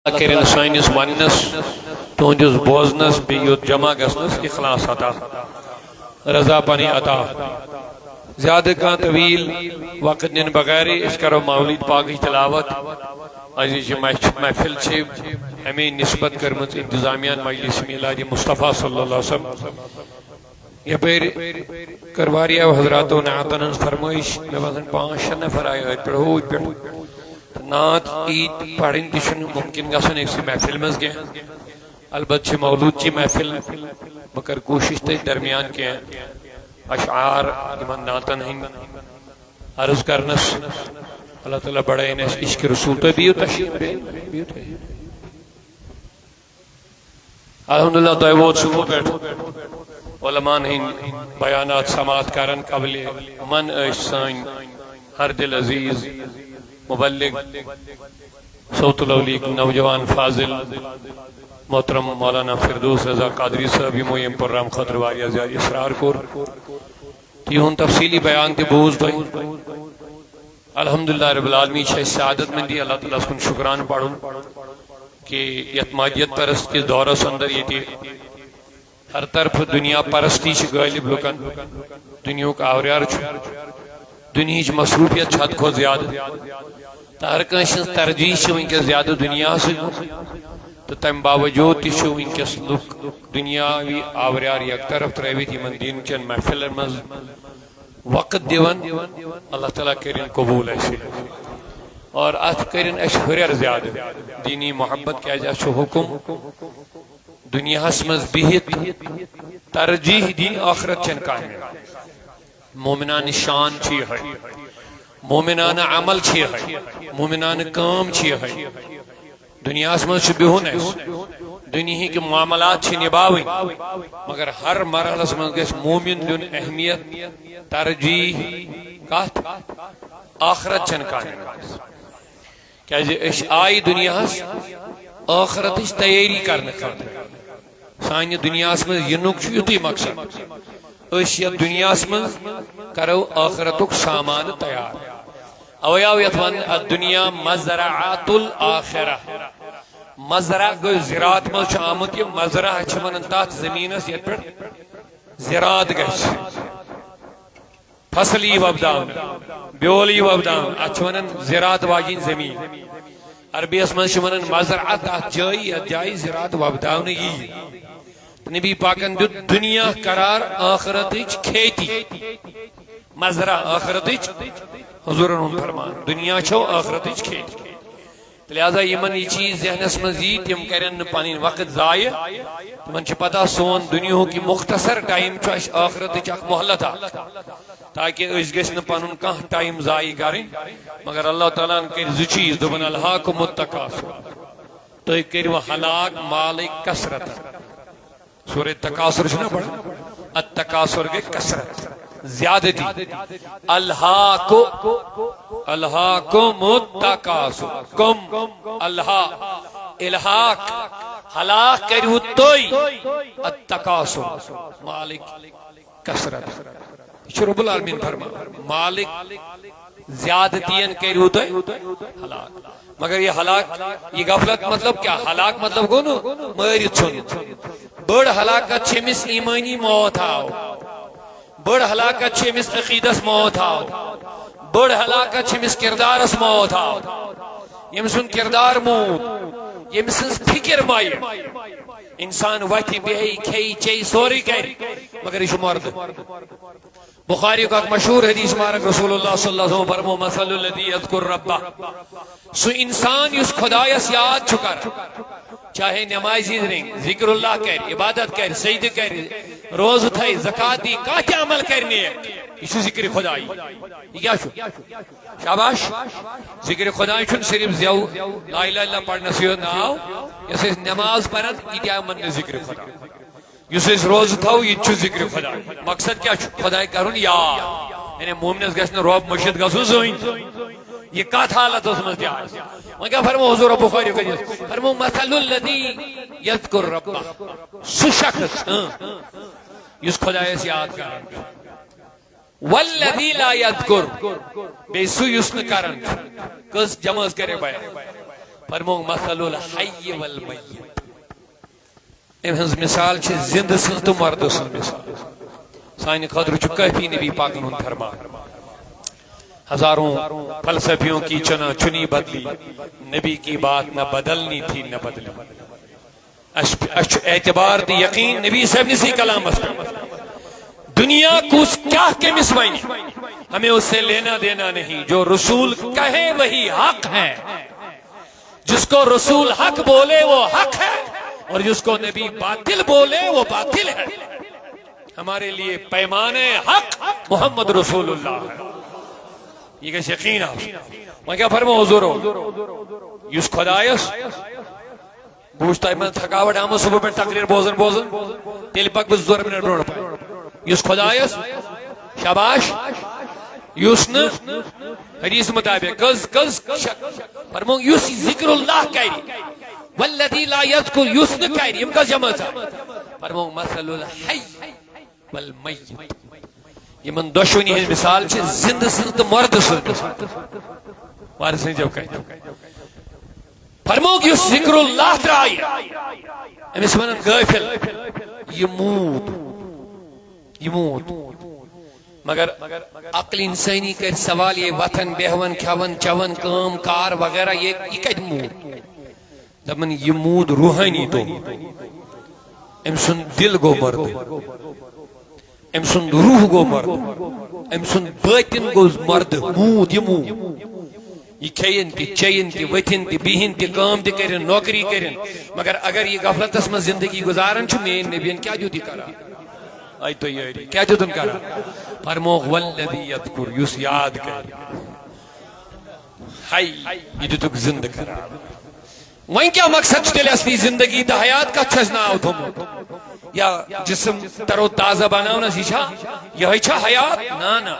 کرن سانس ونس تہندس بوزنس بیت جمع گھنس اخلاص عطا رضا پنی عطا زیادہ کان طویل وقت نن بغیر اس کرو مولید پاک تلاوت عزیز محفل سے ہمیں نسبت کرمت انتظامیہ مجلس میلاد مصطفیٰ صلی اللہ علیہ وسلم یہ پیر کرواریا حضرات و نعتن فرمائش میں بازن 5-6 نفر آئے پڑھ ہو نعت عید پڑھن تشن ممکن گسن ایک سی محفل مز گئے البت سے مولود چی محفل مگر کوشش تے درمیان کے اشعار ایمان نعتن ہیں عرض کرنس اللہ تعالیٰ بڑا انہیں عشق رسول تو بیو تشریف بیوت ہے الحمدللہ تو وہ صبح بیٹھو علماء ہیں بیانات سماعت کرن قبل من احسان ہر دل عزیز مبلغ صوت الاولیق نوجوان فاضل محترم مولانا فردوس رضا قادری صاحب مویم پرام خطر واریا زیادی اسرار کور تیہون تفصیلی بیان تی بوز دوئی الحمدللہ رب العالمین شاہ سعادت میں دی اللہ تعالیٰ سکن شکران پڑھوں کہ یتماجیت پرست کے دورہ سندر یہ تھی ہر طرف دنیا پرستی چھ غالب لکن دنیا کا آوریار چھ دنیا چھ مصروفیت چھت کو زیادہ تہر کنشن ترجیح چھ ان کے زیادہ دنیا سے تو تم باوجود تشو ان کے لک دنیاوی آوریار یک طرف تروی تھی من دین چن محفل مز وقت دیون اللہ تعالیٰ کرن قبول ایسے اور ات کرن ایس ہریر زیادہ دینی محبت کیا جا چھو حکم دنیا اسمز بہت ترجیح دین آخرت چن کائم مومنان شان چی ہے مومنان عمل چی ہے مومنان کام چی ہے دنیا اسمز چھ بہن ہے دنیا ہی کے معاملات چھ نباویں مگر ہر مرحلہ اسمز گیس مومن دن اہمیت ترجیح کات آخرت چن کائم کیا جی اش آئی دنیا اس آخرت اس تیاری کرنے خاطر سانی دنیا اسمز ینک چھوٹی مقصد اشیاء دنیا اسمز کرو آخرتک سامان تیار اویاو یتوان الدنیا مزرعات الاخرہ مزرع گو زراعت مز چھ آمد یہ مزرع چھ منن تات زمین اس یہ پر زراعت گش فصلی وبدان بیولی وبدان اچھونن زراعت واجین زمین عربی اسمز چھ منن مزرعات جائی جائی زراعت وبدان یہ نبی پاکن دنیا قرار آخرت کھیتی مزرع آخرت حضور انہوں فرمان دنیا چھو آخرت کھیتی لہذا یمن یہ چیز ذہنس مزید تم کرن پانین وقت ضائع تمن چھ پتہ سون دنیا کی مختصر ٹائم چھ آخرت اخ مہلت تاکہ اس گژھن پنن کانٛہہ ٹائم ضائع کریں مگر اللہ تعالیٰ کر زٕ چیز دوپن الہاکم التکاثر تُہۍ کٔرِو ہلاک مالک کثرت سورہ تکاثر چھنا پڑھا التکاثر کے کثرت زیادتی الہاکم التکاثر کم الہاک ہلاک کریو توئی التکاثر مالک کثرت رب العالمین فرما مالک زیادتین کریو توئی ہلاک مگر یہ ہلاک یہ غفلت مطلب کیا ہلاک مطلب کو نو مری چھن بڑ ہلاکت چھمس ایمانی موت آو بڑ ہلاکت چھمس عقیدس موت آو بڑ ہلاکت چھمس کردارس موت آو یمسن کردار موت یمسن فکر مائی انسان ویتی بہی کھئی چئی سوری کری مگر یہ مرد بخاری کا مشہور حدیث مارک رسول اللہ صلی اللہ علیہ وسلم فرمو مثل الذی یذکر ربہ سو انسان اس خدایس یاد چھکر چاہے نمازی رنگ ذکر اللہ کر عبادت کر سجدہ کر روز تھائی زکاة دی کاتی عمل کرنی ہے یہ ذکر خدای یہ کیا چھو شاباش ذکر خدای چھن صرف زیو لا الہ اللہ پڑھنا سیو ناو یہ نماز پڑھت یہ کیا من ذکر خدا یہ روز تھاو یہ چھو ذکر خدا مقصد کیا چھو خدای کرن یا یعنی مومنس گھن روب مشید گھسو زوین یہ کات حالت اس میں کیا ہے وہ کیا فرمو حضور بخاری کا جس فرمو مثل الذی یذکر ربہ سو شخص اس خدای سے یاد کرن والذی لا یذکر بے سو یسن کرن کس جمعز کرے بایا فرمو مثل الحی والمیت امہنز مثال چھ زند سن تو مرد سن مثال سائن قدر چھ کافی نبی پاکن ہن فرمان ہزاروں فلسفیوں کی چنا چنی بدلی نبی کی بات نہ بدلنی تھی نہ بدلی اعتبار دی یقین نبی صاحب نے سی کلام اس دنیا کو کیا کے مسوائنی ہمیں اس سے لینا دینا نہیں جو رسول کہے وہی حق ہے جس کو رسول حق بولے وہ حق ہے اور جس کو نبی باطل بولے وہ باطل ہے ہمارے لیے پیمانے حق محمد رسول اللہ ہے یہ کہ یقین آپ میں کیا فرمو حضور یس خدایس بوجھتا ہے میں تھکاوٹ آمد صبح میں تقریر بوزن تیل پاک بس دور منٹ بروڑ پائے یس خدایس شاباش یسن حدیث مطابق کز فرمو یس ذکر اللہ کہی والذی لا یذکر یسن کہی ام کس جمع تھا فرمو مثل الحی والمیت یہ من دشونی ہے مثال چھے زند سنت مرد سنت وارث نے جب کہا فرمو کہ اس ذکر اللہ ترائی امیس منن غافل یموت مگر عقل انسانی کا سوال یہ وطن بیہون کھون چون کام کار وغیرہ یہ کہت موت دمن یموت روحانی تو امسن دل گو مرد امسن روح گو مرد امسن باطن گو مرد موت یہ کھین تی چین تی وطن تی بیہن تی کام تی کرن نوکری کرن مگر اگر یہ غفلت اسم زندگی گزارن چھو میں نبیان کیا جو دی کرا آئی تو یہ رہی کیا جو دن کرا فرموغ والذی یذکر یس یاد کر حی یہ جو تک زند کرا وہیں کیا مقصد چھتے لے اصلی زندگی تا حیات کا چھزنا آو تھو یا جسم ترو تازہ بناو نا سیچھا یہ چھا حیات نا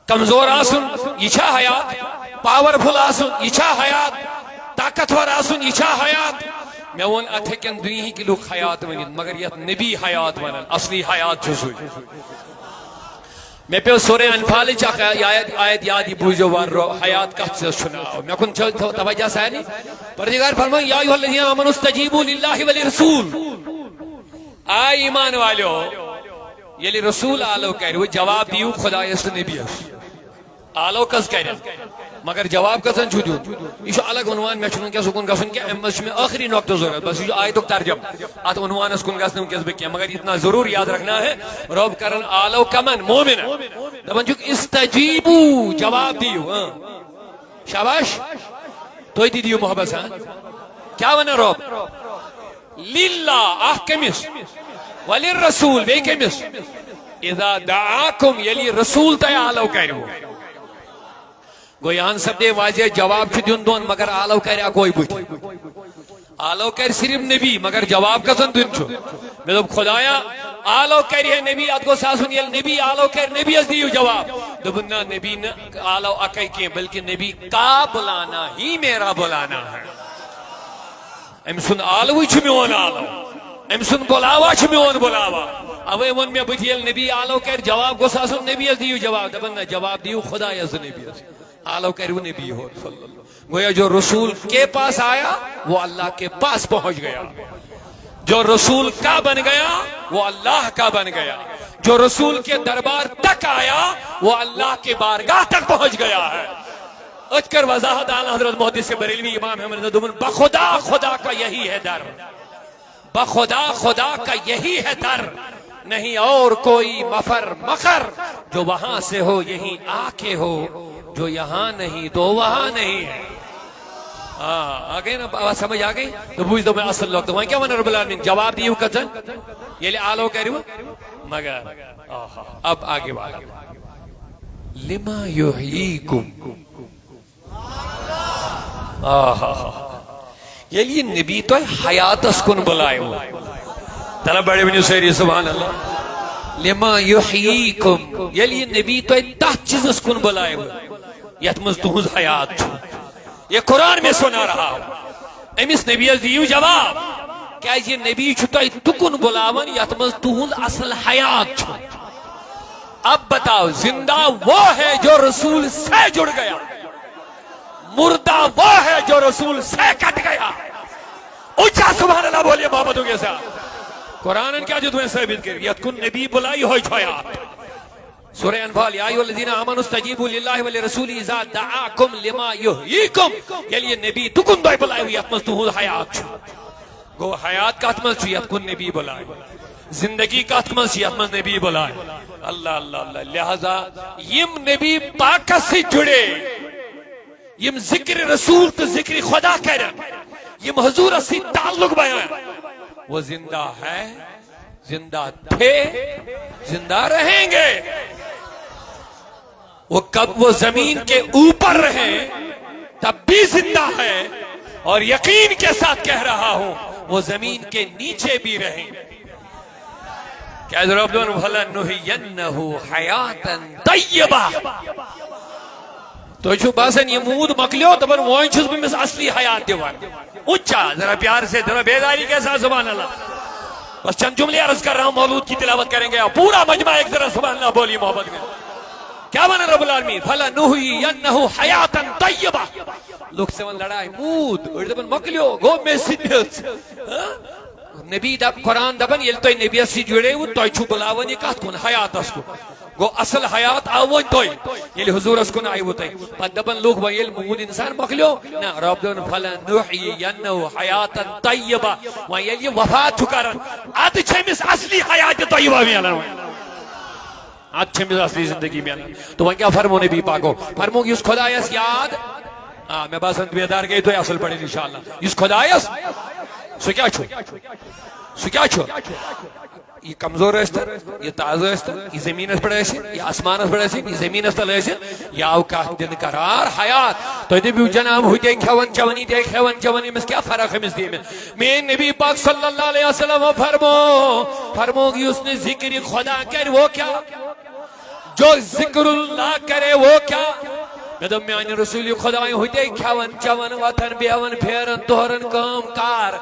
کمزور آسن یہ چھا حیات پاورفل آسن یہ چھا حیات طاقتور آسن یہ چھا حیات میں وون اتھکن دنیا کی لوگ حیات ونید مگر یہ نبی حیات ونن اصلی حیات چھوئی میں پہ سورہ انفال چاہا آیت یادی بوجھو وار رو حیات کا سے سناؤ میں کن توجہ سائنی پردگار فرمائیں یا ایوہ الذین آمنوا استجیبوا للہ ولرسول آئی ایمان والو یلی رسول آلو کہہ رہے جواب دیو خدا یست نبی آلو کس کہہ رہے مگر جواب کسن چھو دیو یہ الگ عنوان میں چھنوں کیا سکون گسن کیا امس میں آخری نقطہ ضرورت بس یہ آیتوں ترجم آت عنوان اسکون گسن کس بکیا مگر اتنا ضرور یاد رکھنا ہے رب کرن آلو کمن مومن دبن چک استجیبو جواب دیو شاباش توی دی دیو محبت ہاں کیا ونا رب للہ احکمس وللرسول بے کمس اذا دعاکم یلی رسول تا آلو کہہ رہے گویان سب دے واضح جواب چھو دن دون مگر آلو کہہ رہا کوئی بوٹی آلو کہہ صرف نبی مگر جواب کسن دن چھو میں دب خدایا آلو کہہ رہے نبی آت کو ساسون یل نبی آلو کہہ رہے نبی از دیو جواب دبنا نبی آلو اکائی کیے بلکہ نبی کا بلانا ہی میرا بلانا ہے امسن آلوی چھو میں ون آلو امسن بلاوا چھو میں ون بلاوا اوے ون میں بتیل نبی آلو کہہ جواب کو ساسون نبی از دیو جواب دبنا جواب دیو خدا از نبی از آلو کہہ رہے نبی ہو صلی اللہ گویا جو رسول کے پاس آیا وہ اللہ کے پاس پہنچ گیا جو رسول کا بن گیا وہ اللہ کا بن گیا جو رسول کے دربار تک آیا وہ اللہ کے بارگاہ تک پہنچ گیا ہے اچکر وضاحت آن حضرت محدث بریلوی امام احمد ندومن بخدا خدا کا یہی ہے در بخدا خدا کا یہی ہے در نہیں اور کوئی مفر مخر جو وہاں سے ہو یہی آکے ہو جو یہاں نہیں تو وہاں نہیں ہے آگئی نا بات سمجھ آگئی تو بوجھ دو میں اصل لوگ تو وہاں کیا منہ رب العالمین جواب دیو کتن یہ لئے آلو کہہ رہے مگر اب آگے بات لما یحییکم یہ لئے نبی تو حیات اسکن بلائے ہو طلب بڑے بنی سیری سبحان اللہ لما یحییکم یہ لئے نبی تو تحت چیز اسکن بلائے ہو یتمز تہنز حیات چھو یہ قرآن میں سنا رہا ہو امیس نبی دیو جواب کیا یہ نبی چھتا تکن بلاون یتمز تہنز اصل حیات چھو اب بتاؤ زندہ وہ ہے جو رسول سے جڑ گیا مردہ وہ ہے جو رسول سے کٹ گیا. اونچا سبحان اللہ بولیے محمد کے ساتھ. قرآن کیا جو تمہیں ثابت کر یتکن نبی بلائی ہوئی چھویا. سورہ انفال یا ایھا الذین آمنوا استجیبوا للہ ولرسولہ اذا دعاکم لما یحییکم. یلی نبی تکن دوی بلائی ہوئی اتمز تہنٛد حیات چھُ. گو حیات کتھ منٛز چھُ یتھ کُن نبی بلائی. زندگی کتھ منٛز چھِ یتھ منٛز نبی بلائی. اللہ اللہ اللہ. لہذا یم نبی پاکس سے جڑے یم ذکر رسول تو ذکر خدا کرن یم حضور سے تعلق بیان وہ زندہ ہے, زندہ تھے, زندہ رہیں گے. وہ کب وہ زمین کے اوپر رہیں تب بھی زندہ ہے, اور یقین کے ساتھ کہہ رہا ہوں وہ زمین کے نیچے بھی رہیں. کیا ضرورت فَلَنُحْيِيَنَّهُ حَيَاةً طَيِّبَةً. تو چھو باسن یہ مود مکلیو تو پر وہاں چھوز بمس اصلی حیات دیوان. اچھا ذرا پیار سے ذرا بیداری کے ساتھ سبحان اللہ. بس چند جملے عرض کر رہا ہوں, مولود کی تلاوت کریں گے. پورا مجمع ایک ذرا سبحان اللہ بولی محبت میں. کیا مانا رب العالمین فَلَنُحْيِيَنَّهُ حَيَاةً طَيِّبَةً. لوگ سے لڑائی مود اردبن مکلیو گو میں سیدھیت نبی دب قرآن دبن یل تو نبی سی جڑے وہ تو چھو بلاونی کات کن حیات اس کو گو اصل حیات آوان توی یلی حضور اس کو نائی وہ تی پت دبن لوگ با یل مود انسان مکلیو نا رب دون فَلَنُحْيِيَنَّهُ حَيَاةً طَيِّبَةً و یلی وفات چکارن آت چھمس اصلی حیات طیبہ میں علم آت چھمس اصلی زندگی میں علم. تو وہاں کیا فرمو نبی پاکو فرمو کہ اس خدایس یاد میں باسن بیدار گئی تو اصل پڑھیں انشاءاللہ. اس خدایس سو کیا چھو سو کیا چھو یہ کمزور ہے یہ تازہ ہے یہ زمین اس پر ایسے یہ آسمان اس پر ایسے یہ زمین اس پر ایسے یا اوکا دن قرار حیات. تو بھی جناب ہوئی دے کھون چونی دے کھون چونی میں کیا فرق ہے مستی میں نبی پاک صلی اللہ علیہ وسلم فرمو کہ اس نے ذکر خدا کر وہ کیا جو ذکر اللہ کرے وہ کیا. مدم میانی رسولی خدای ہوئی دے کھون چون وطن بیون پھیرن دورن کام کار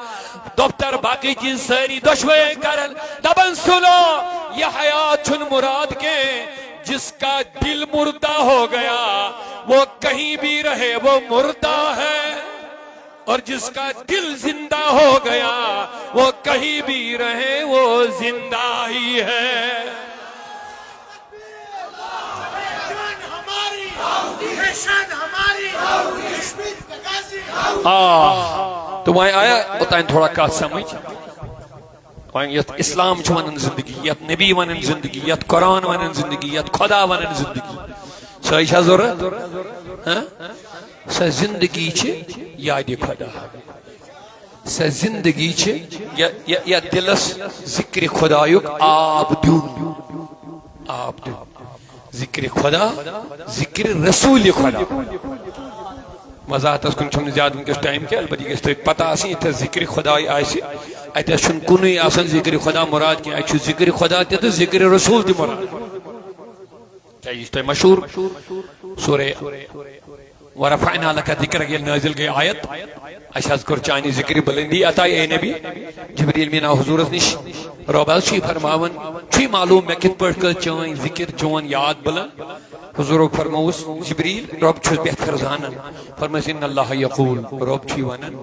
دفتر باقی چیز ساری دشوے کرن دبن سنو یہ حیات چھن مراد کے جس کا دل مردہ ہو گیا وہ کہیں بھی رہے وہ مردہ ہے, اور جس کا دل زندہ ہو گیا وہ کہیں بھی رہے وہ زندہ ہی ہے. تو وہاں آیا بتائیں تھوڑا کات سمجھ وہاں یت اسلام چھو ونن زندگی یت نبی ونن زندگی یت قرآن ونن زندگی یت خدا ونن زندگی سوئی چھا ضرورت سا زندگی چھے یاد خدا سا زندگی چھے یا دلس ذکر خدا یک آب دیون آب دیون ذکر خدا ذکر رسول خدا مزاحت اس کن چھوڑنے زیادہ انکس ٹائم کے البتی کس تو پتہ آسی اتھا ذکر خدای آئیسی ایتا چھن کنوی آسن ذکر خدا مراد کی آئی چھو ذکر خدا تی تو ذکر رسول تی مراد کیا اس تو مشہور سورہ ورفعنا لکا ذکر گیل نازل گئی آیت اشہز کر چانی ذکر بلندی آتائی اے نبی جبریل مینا حضورت نش روبال چی فرماون چی معلوم میں کت پڑھ کر چوائیں ذکر چوان یاد بلند حضور فرموس جبریل رب چھو بہتر زانن فرموس ان اللہ یقول رب چی ونن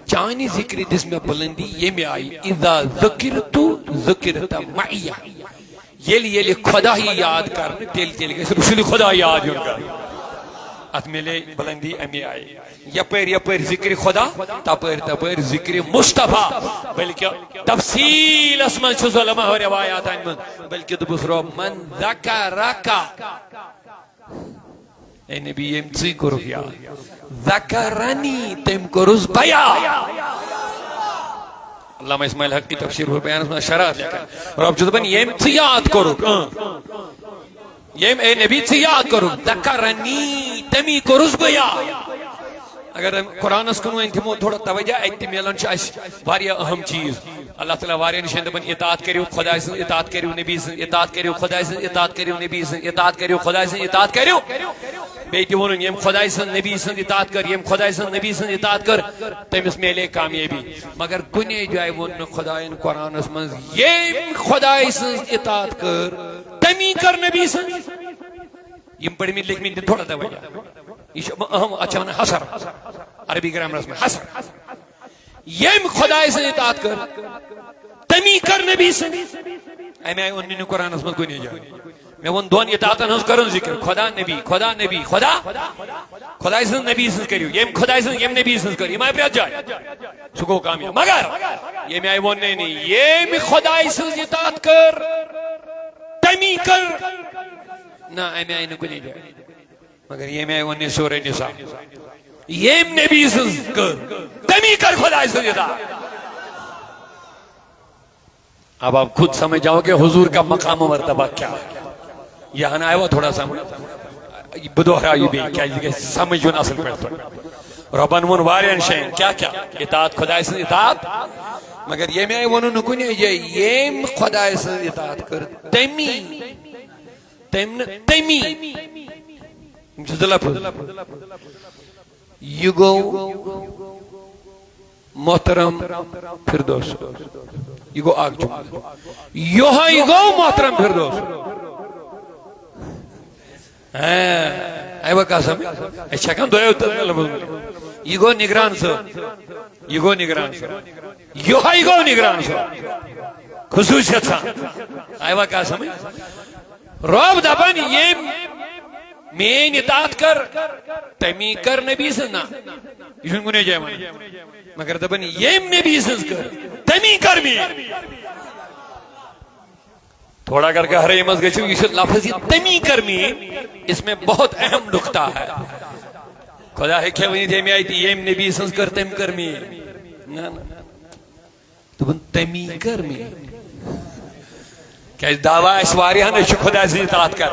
چانی ذکر جس میں بلندی یہ میں آئی اذا ذکرتو ذکرتا معیہ یلی خدا ہی یاد کرنے تیل گئے رسول خدا یاد یون کر ات ملے بلندی امی آئی یپر ذکر خدا تپر ذکر مصطفیٰ بلکہ تفصیل اسمان چھو علماء و روایات آئین من بلکہ دبس رو من ذکرکا اے نبی یم چی کرو یا ذکرنی تم کرز بیا علامہ اسماعیل حق کی تفسیر ہو بیان اس میں شرات لکھا رب جو دبن یم چی یاد کرو یم اے نبی چی یاد کرو ذکرنی تمی کرز بیا. اگر قرآن اس کنو انتمو تھوڑا توجہ ایتی میلن چاہیس واریا اہم چیز اللہ تعالیٰ واریا نشین دبن اطاعت کریو خدا سے اطاعت کریو نبی سے اطاعت کریو خدا سے اطاعت کریو نبی سے اطاعت کریو خدا سے اطاعت کریو بیٹی ونن یم خدا سے نبی سے اطاعت کر یم خدا سے نبی سے اطاعت کر تمس میلے کامیابی. مگر کنے جائے ون خدا ان قرآن اس من یم خدا سے اطاعت کر تمی کر نبی سے یم پڑھ میں لکھ میں تھوڑا توجہ یہ اہم اچھا حسر عربی گرامرس میں حسر یم خدای سن اطاعت کر تمی کر نبی سن امی آئی ونی قرآن اس میں کوئی نہیں جائے میں ون دون اطاعتن ہنس کرن ذکر خدا نبی خدا نبی خدا خدای سن نبی سن کریو یم خدای سن یم نبی سن کر یم آئی پریت جائے سکو کامیاب مگر یم آئی ون نہیں یم خدای سن اطاعت کر تمی کر نا امی آئی نکو نہیں جائے مگر یم آئی ون سورہ نساء یم نبی سن کر تمی کر خدای سن اطاعت. اب آپ خود سمجھ جاؤ کہ حضور کا مقام و مرتبہ کیا ہے. یہاں آئے وہ تھوڑا سمجھ بدوہرائی بھی کیا سمجھون اصل پڑھتا ربان ون وارین شین کیا کیا اطاعت خدای سن اطاعت مگر یہ میں ونو نکونی یہ خدای سن اطاعت کر تمی تمی یہ گو محترم فردوس یہ گو آگ جمع یہ گو محترم فردوس ایوہ قاسم چھکن دوئے یہ گو نگران سو یہ گو نگران سو یہ گو نگران سو خصوصیت سا ایوہ قاسم رب دبن یہ مین اطاعت کر تمی کر نبی سنا یہ شن گنے جائے مانا مگر دبن یہ نبی سن کر تمی کر مین تھوڑا کر کے ہرے مز گئے اس لفظ تمی کر مین اس میں بہت اہم نقطہ ہے خدا ہے کہ ونی دے میں آئی تھی یہ نبی سن کر تم کر مین دبن تمی کر مین کیا اس دعویٰ اس واریہ نے خدا سے اطاعت کر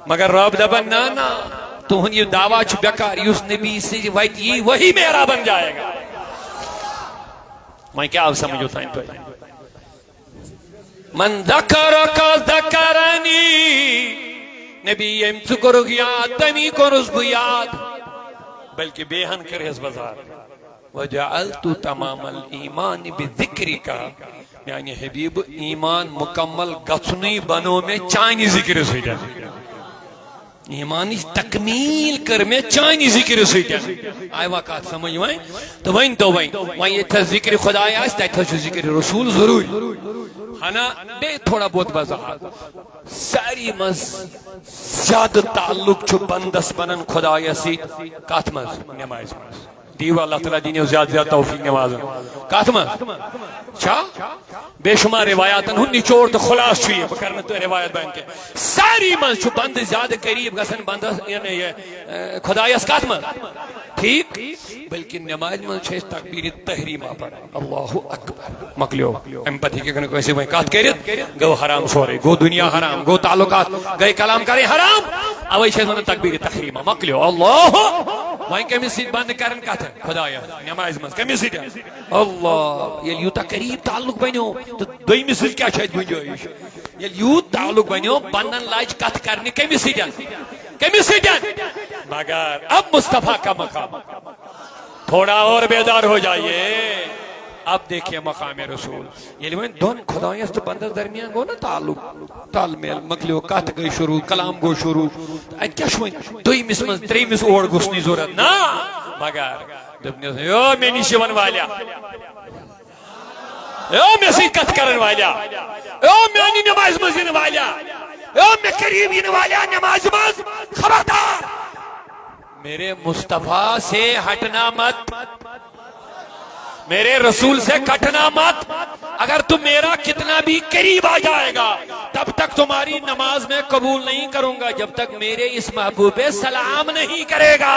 مگر رب دبن نا تو یہ دعویٰ چھ بیکار اس نبی سے وہی میرا بن جائے گا. میں کیا آپ سمجھوتا ہے من ذکرک ذکرنی نبی یم چکرگ یاد تمی کرس بیاد بلکہ بیہن کرس بزار وجعلت تمام الایمان بذکرک یعنی حبیب ایمان مکمل گھنی بنو میں چانی ذکر سے جائے ایمانی تکمیل کر میں چانی ذکر سے جائے آئے واقعات سمجھ وائیں تو وائیں یہ تھا ذکر خدای آئے تا تھا ذکر رسول ضروری ہنا بے تھوڑا بہت وضاحت ساری مز زیادہ تعلق چھو بندس بنن خدای سید کاتمز نمائز مز دیو اللہ تعالیٰ دینی زیادہ توفیق نمازن کاتمز چھا بے شمار روایاتن ہن نچوڑ تو خلاص چھوئے بکرنے تو روایت بین کے ساری من چھو بند زیادہ قریب گسن بند یعنی خدای اس کاتمز ٹھیک بلکہ نماز من چھے تکبیر تحریمہ پر اللہ اکبر مکلیو امپتھی کے کنو کیسے وہیں کات کرت گو حرام سورے گو دنیا حرام گو تعلقات گئے کلام کرے حرام اوئی چھے من تکبیر تحریمہ مکلیو اللہ وہیں کمی سید بند کرن کاتا خدایا نماز من کمی سید اللہ یہ لیوتا قریب تعلق بنیو تو دوئی مثل کیا شاید بنجوئیش یہ لیوت تعلق بنیو بندن لاج کات کرنے کمی سیدن مگر اب مصطفیٰ کا مقام تھوڑا اور بیدار ہو جائیے اب دیکھئے مقام رسول یہ لیوین دون خدایاں تو بندر درمیان گو نا تعلق تالمیل مکلیو کات گئی شروع کلام گو شروع کیا شوئن دوئی مسمز تری مس اوڑ گسنی ضرورت نا مگر یو میں نیشیون والیا یو میں سیکت کرن والیا یو میں آنی نماز مزین والیا یو میں قریبین والیا نماز مز خبردار میرے مصطفیٰ سے ہٹنا مت میرے رسول سے کٹنا مت اگر تم میرا کتنا بھی قریب آ جائے گا تب تک تمہاری نماز میں قبول نہیں کروں گا جب تک میرے اس محبوب سلام نہیں کرے گا.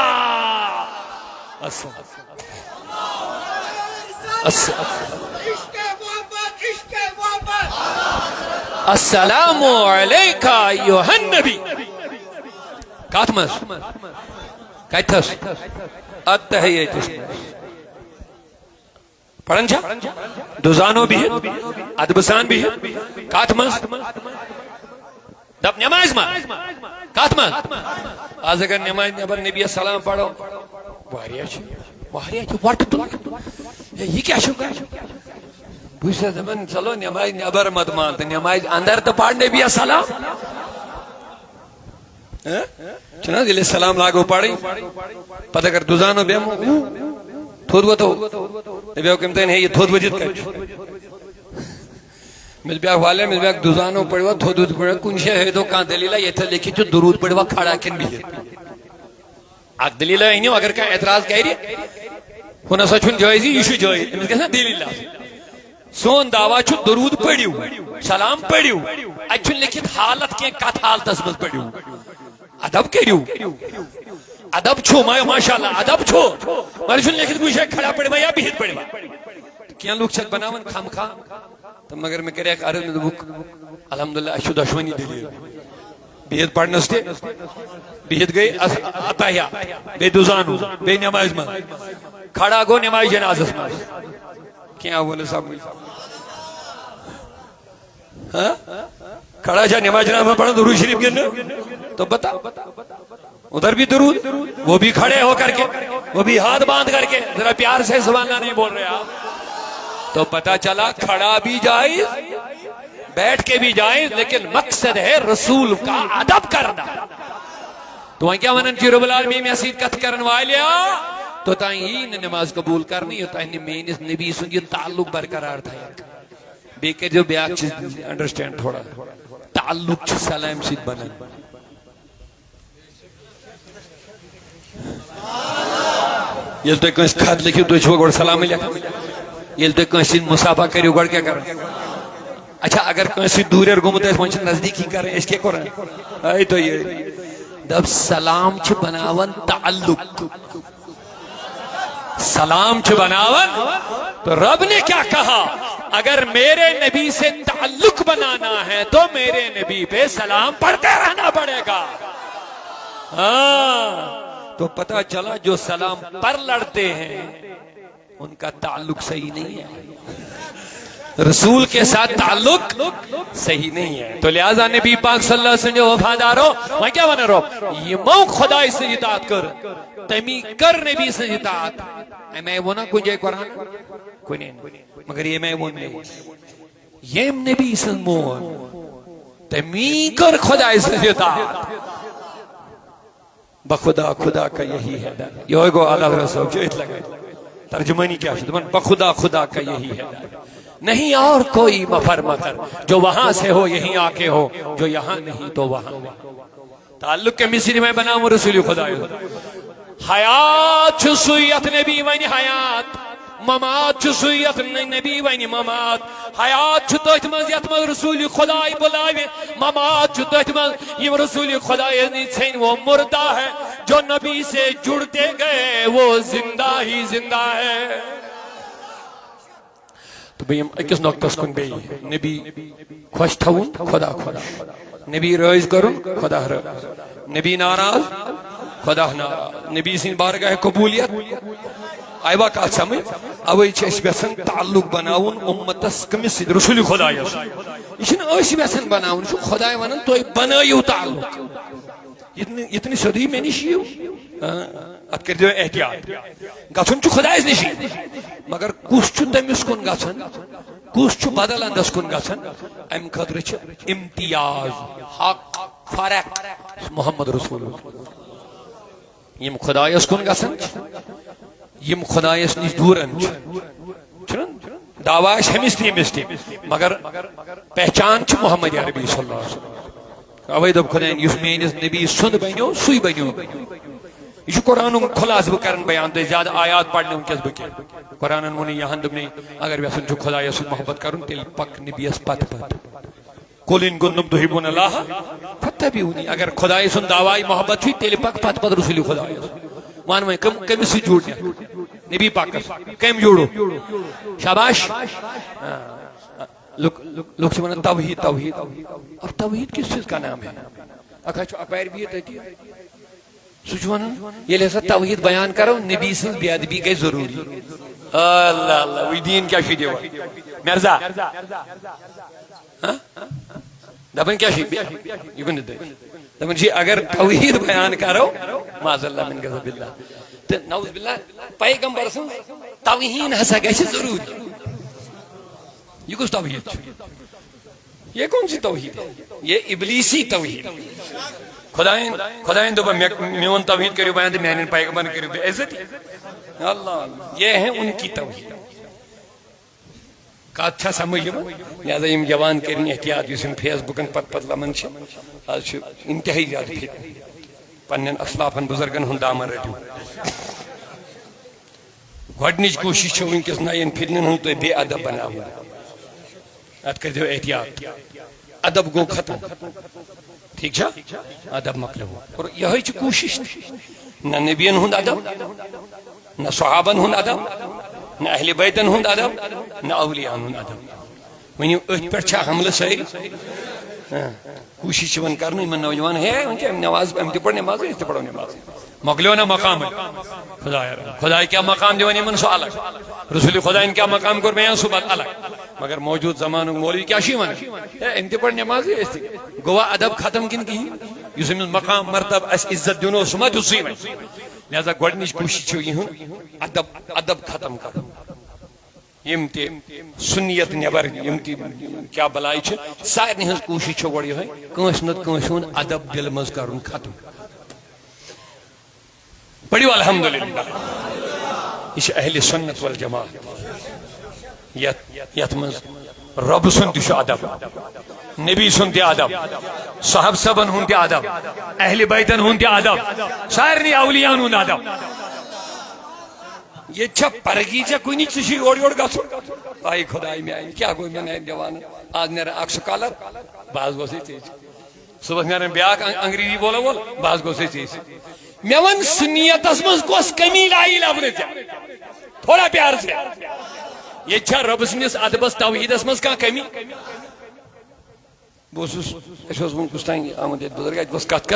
السلام علیکہ ایوہ النبی کاتمس کائتھس اتحییتس پڑھنچا دوزانو بھی ہے ادبسان بھی ہے کاتمس دب نماز ما کاتمس آج اگر نماز نبر نبی السلام پڑھو واریا چھو وارٹ تو یہ کیا شکر بوشہ زمان چلو نماز نبر مت مانتا نماز اندر تو پڑھ نبی السلام چھنا دل سلام لاگو پڑی پتہ کر دوزانو بیمو تھود وتو نبی حکم تین ہے یہ تھود وجد کر مل بیاک والے مل بیاک دوزانو پڑوا تھود وجد پڑوا کنشہ ہے تو کان دلیلہ یہ تھا لکھی تو درود پڑوا کھڑا کن بھی ہے آگ دلیلہ ہی نہیں اگر کہاں اعتراض کہہ رہی ہونا سچون جائزی یشو جائز امس کہنا دلیلہ سون دعویٰ چھو درود پڑیو سلام پڑیو اچھن لکھت حالت کے کت حالت اسمت پڑیو ادب کریو ادب چھو ماشاءاللہ ادب چھو مرشن لکھت کوئی شاید کھڑا پڑے با یا بیہت پڑے با کیا لوگ چھک بناون خام خام تو مگر میں کرے ایک عرض میں دبک الحمدللہ اشو دشمنی دلی بیہت پڑھنا ستے بیہت گئی اتحیہ بے دوزانو بے نماز من کھڑا گو نماز جناز اسمان کیا بولے صاحب کھڑا جا نماز جناز میں پڑھا درود شریف گرنے تو بتا ادھر بھی درود وہ بھی کھڑے ہو کر کے وہ بھی ہاتھ باندھ کر کے ذرا پیار سے سبحان اللہ نہیں بول رہے آپ تو پتا چلا کھڑا بھی جائز بیٹھ کے بھی جائز لیکن مقصد ہے رسول کا ادب کرنا تو وہاں کیا ونن چی رب العالمین میں اسید کت کرن والیا تو تائین نماز قبول کرنی ہوتا ہے میں اس نبی سن یہ تعلق برقرار تھا بے کہ جو بیاک چیز انڈرسٹینڈ تھوڑا تعلق چھ سلام سید بنن یہ تو ایک خط لکھی تو چھو گوڑ سلام لکھا یہ تو ایک مسافہ کریو گوڑ کیا کریں اچھا اگر کسی دوریر گمتا ہے اس منچن نزدیک ہی کریں اس کے کریں آئی تو یہ دب سلام چھ بناون تعلق سلام چھ بناون تو رب نے کیا کہا اگر میرے نبی سے تعلق بنانا ہے تو میرے نبی پہ سلام پڑھتے رہنا پڑے گا تو پتہ چلا جو سلام پر لڑتے ہیں ان کا تعلق صحیح نہیں ہے رسول کے ساتھ تعلق صحیح نہیں ہے تو لہذا نبی پاک صلی اللہ علیہ وسلم جو وفادار ہو وہاں کیا بنا رہو یہ موقع خدای سے اطاعت کر تمی کر نبی سے اطاعت میں وہ نہ کوئی جائے قرآن کوئی نہیں مگر یہ میں وہ نہیں یہ نبی سے مون تمی کر خدای سے اطاعت بخدا خدا کا یہی ہے یہ گو اللہ رسول جو اطلاع ترجمانی کیا شد بخدا خدا کا یہی ہے نہیں اور کوئی مفر مکر جو وہاں سے ہو یہیں آکے ہو جو یہاں نہیں تو وہاں تعلق کے مصری میں بناؤں رسول خدا حیات چھو سویت نبی ونی حیات ممات چھو سویت نبی ونی ممات حیات چھو تحت مزیت مز رسول خدای بلاوے ممات چھو تحت مز یہ رسول خدای نیچین وہ مردہ ہے جو نبی سے جڑتے گئے وہ زندہ ہی زندہ ہے تو بھئی اکس نقطہ سکن بھئی نبی خوش تھون خدا خدا نبی رائز کرن خدا رائز نبی ناراض خدا ناراض نبی سین بارگاہ قبولیت آئیوا کا سمجھ اوئی چھ بیسن تعلق بناون امتس کمیس رسول خدا یہ ایسی بیسن بناون شو خدا ونن تو بنایو تعلق اتنی صدی میں نشیو ات کر دیو احتیاط گھن چھ خدا نشی مگر کس چھ تمس کن گھن کس چھ بدل اندس کن گھن ام خاطر چھ امتیاز حق فرق محمد رسول یم خدایس کن گھن یم خدایس نش دورن دعوی ہمس تھی مگر پہچان چھ محمد عربی صلی اللہ علیہ وسلم اوے دب خدائن یس میانس نبی سند بنیو سوئی بنیو یہ قرآن خلاص بکرن بیان دے زیادہ آیات پڑھنے ان کس بکے قرآن منی یہاں دبنی اگر ویسن جو خدای سے محبت کرن تیل پک نبی اس پت پت قل ان کنتم تحبون اللہ فتبعونی اگر خدای سن دعوائی محبت ہوئی تیل پک پت پت رسول خدای وان میں کم سے جوڑ نبی پاک کم جوڑو شاباش لوگ سے مانا توحید توحید اب توحید کس چیز کا نام ہے اکھا چو اپیر بھی ہے سوچوانا یہ لہذا توحید بیان کرو نبی سے بیادبی گئی ضروری اللہ اللہ وی دین کیا شیدے ہوا مرزا دبن کیا شیدے دبن جی اگر توحید بیان کرو معاذ اللہ من غضب اللہ نعوذ باللہ پیغمبر سے توحید ہسا گئی ضروری یہ کچھ توحید یہ کون سی توحید ہے یہ ابلیسی توحید خدائن دوپا میون توحید کریو بیان تو میانین پیغمبر کریو بے عزت اللہ یہ ہے ان کی توحید کات چھا سمجھ لہذا یم جوان کریں احتیاط یس فیس بکن پت لمن آج انتہائی زیادہ پھر پنن اسلافن بزرگن ہند دامن رٹو گۄڈنِچ کوشش چھو ونکس نین پھرنن ہند تو بے ادب بناو ات کر دیو احتیاط ادب گو ختم ٹھیک چھا ادب مکلو اور یہ چھ کوشش نہ نبیین ہند ادب نہ صحابن ہند ادب نہ اہل بیتن ہند ادب نہ اولیاء ہند ادب ونیو ات پر چھا حملہ ساری کوشش ون کرنے من نوجوان ہے نماز ہم تہ پڑھ نماز اس تہ پڑھو نماز مکلیو نا مقام خدا کیا مقام دیوانی من سو الگ رسول خدا ان کیا مقام کر بیان سو بات الگ مگر موجود زمانوں مولوی کیا شی ون ان تہ پڑھ نماز اس گوا ادب ختم کن کی یس مقام مرتب اس عزت دینو سما دسی لہذا گۄڈنِچ کوشش چھو یہ ادب ختم کر یم تہ سنیت نبر یم تہ کیا بلائی چھ سارے ہز کوشش چھو گۄڈ یہ کٲنٛسہِ نتہٕ کٲنٛسہِ ہُنٛد ادب دل مز کرُن ختم پڑھو الحمدللہ یہ چھ اہل سنت والجماعت یت مز رب سن تہ ادب نبی سن تہ ادب صحاب صبن ہند تہ ادب اہل بیتن ہند تہ ادب سارے اولیاء ہند ادب یہ چھا پرگی چھا کوئی نہیں چشی اوڑ اوڑ گھو آئی خدای میں آئی کیا کوئی میں نئے جوان آج نیرا اک سکالر باز گو سے چیز صبح نیرا بیاک انگریزی بولا بول باز گو سے چیز میں ون سنیت اسمز کو اس کمی لائی لابنے تھا تھوڑا پیار سے یہ چھا رب سنیس ادبس توحید اسمز کا کمی بوسوس اشوز من کستائیں گے آمد ایت بزرگ ایت بس کت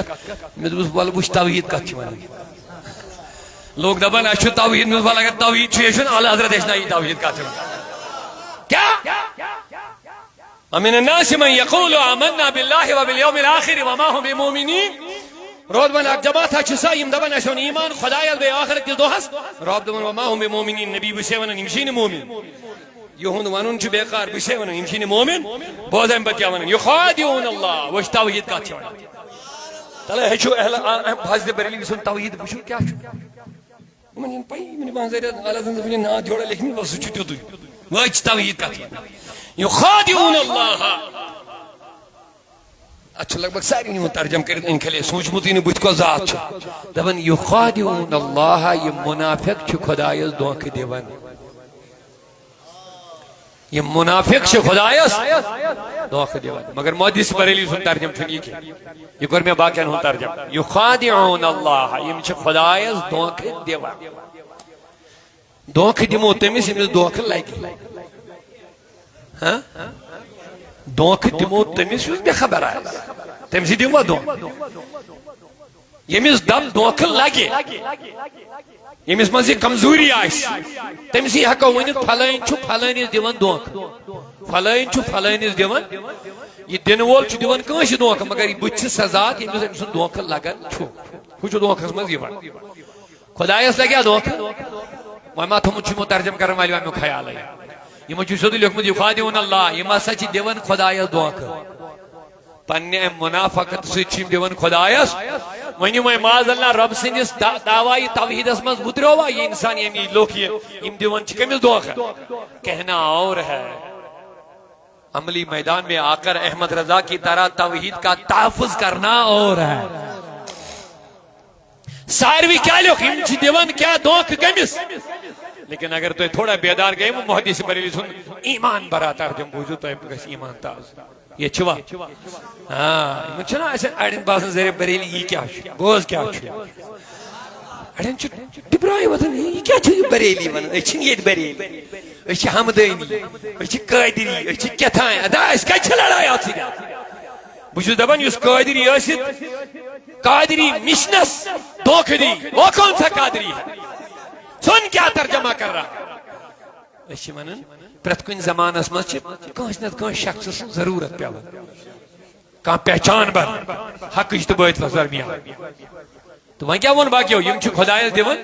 میں دوس بولا بوش توحید کت چھ ونی لوگ دبن اشو توحید میں بولا اگر توحید چھوشن اعلی حضرت اشنا یہ توحید کت چھ کیا ومن الناس من يقول آمنا بالله وباليوم الآخر وما هم بمؤمنين رود من اک جماعت چھ سایم دبن اشون ایمان خدای بے آخرت کس دوہس رب دبن وما هم بمؤمنين نبی بشے ونن یمشین مومن یہون ونن چھ بیکار بشے ونن یمشین مومن بوزم بکیا ونن یخادعون اللہ وش توحید کت چھ تلے ہچو اہل حضرت بریلی سن توحید بشو کیا چھ من ان پئی من بانزر اعلی زن زمین نا جوڑا لیکن بس چھ تو وچ توحید کت یخادعون اللہ اچھا لگ بھگ ساری نہیں ترجم کریں ان کے لئے سوچ مطین بچ کو ذات چھو دبن یخادعون اللہ یہ منافق چھو خدایز دونکھ دیون یہ منافق چھو خدایز دونکھ دیون مگر مودیس بریلی سن ترجم چھو یہ کر میں باقیان ہوں ترجم یخادعون اللہ یہ چھو خدایز دونکھ دیون دونکھ دیمو تمیس یہ دونکھ لائگی ہاں دونکھ دمو تمیس یوز بے خبر آئے تمیسی دیمو دونکھ یمیس دم دونکھ لگے یمیس مزی کمزوری آئیس تمیسی حقا ونید پھلائن چھو پھلائنیز دیون دونکھ پھلائن چھو پھلائنیز دیون یہ دنوال چھو دیون کنشی دونکھ مگر یہ بچھ سزاد یمیس امسو دونکھ لگن چھو کچھو دونکھ اس مزی ون خدایس لگیا دونکھ وما تھو مجھو مترجم کرنے والی میں خیال ہے یہ مجھو سدو لکھمت یخادعون اللہ یہ مسا دیون خدایس دونکھ پنہ منافقت سے چیم دیون خدایس ونی میں ماذ اللہ رب سنس دعوائی توحید اسمز بتروا یہ انسان یہ لوگ یہ دیون چکمز دونکھ کہنا اور ہے عملی میدان میں آ کر احمد رضا کی طرح توحید کا تحفظ کرنا اور ہے ساروی کیا لوگ امچ دیون کیا دونکھ کمس لیکن اگر تو تھوڑا بیدار گئے وہ محدث بریلی سن ایمان برا ترجم بوجھو تو ایمان تاز یہ چھوا ہاں چھنا ایسے اڑن باسن زیر بریلی یہ کیا چھو بوز کیا چھو اڑن چھو ڈبرائی وطن یہ کیا چھو بریلی ون اچھن یہ بریلی اچھ حمدینی اچھ قائدری اچھ کتھائیں ادا اس کا چھا لڑائی آتی گیا بوجھو دبن یس قائدری ایسد قائدری مشنس دھوکھ دی وہ کون سا قائدری ہے سن کیا ترجمہ کر رہا اچھی منن پرت کن زمان اسمت چھ کانس نت کانس شخص ضرورت پیاوا کان پہچان بر حق اجت بایت لزر میاں تو وہاں کیا ون باقی ہو یم چھ خدایت دیون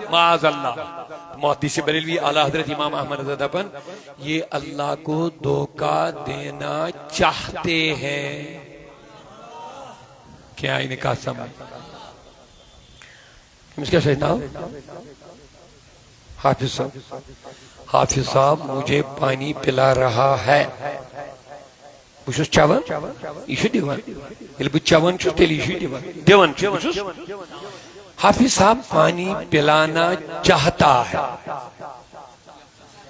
معاذ اللہ محدث بریلوی اعلی حضرت امام احمد رضا دپن یہ اللہ کو دھوکہ دینا چاہتے ہیں کیا ہے نکاح سمجھ اس کیا شہید نام حافظ صاحب حافظ صاحب مجھے پانی پلا رہا ہے بچھس چون یہ دیوان یل بہ چون تیل یہ دیوان حافظ صاحب پانی پلانا چاہتا ہے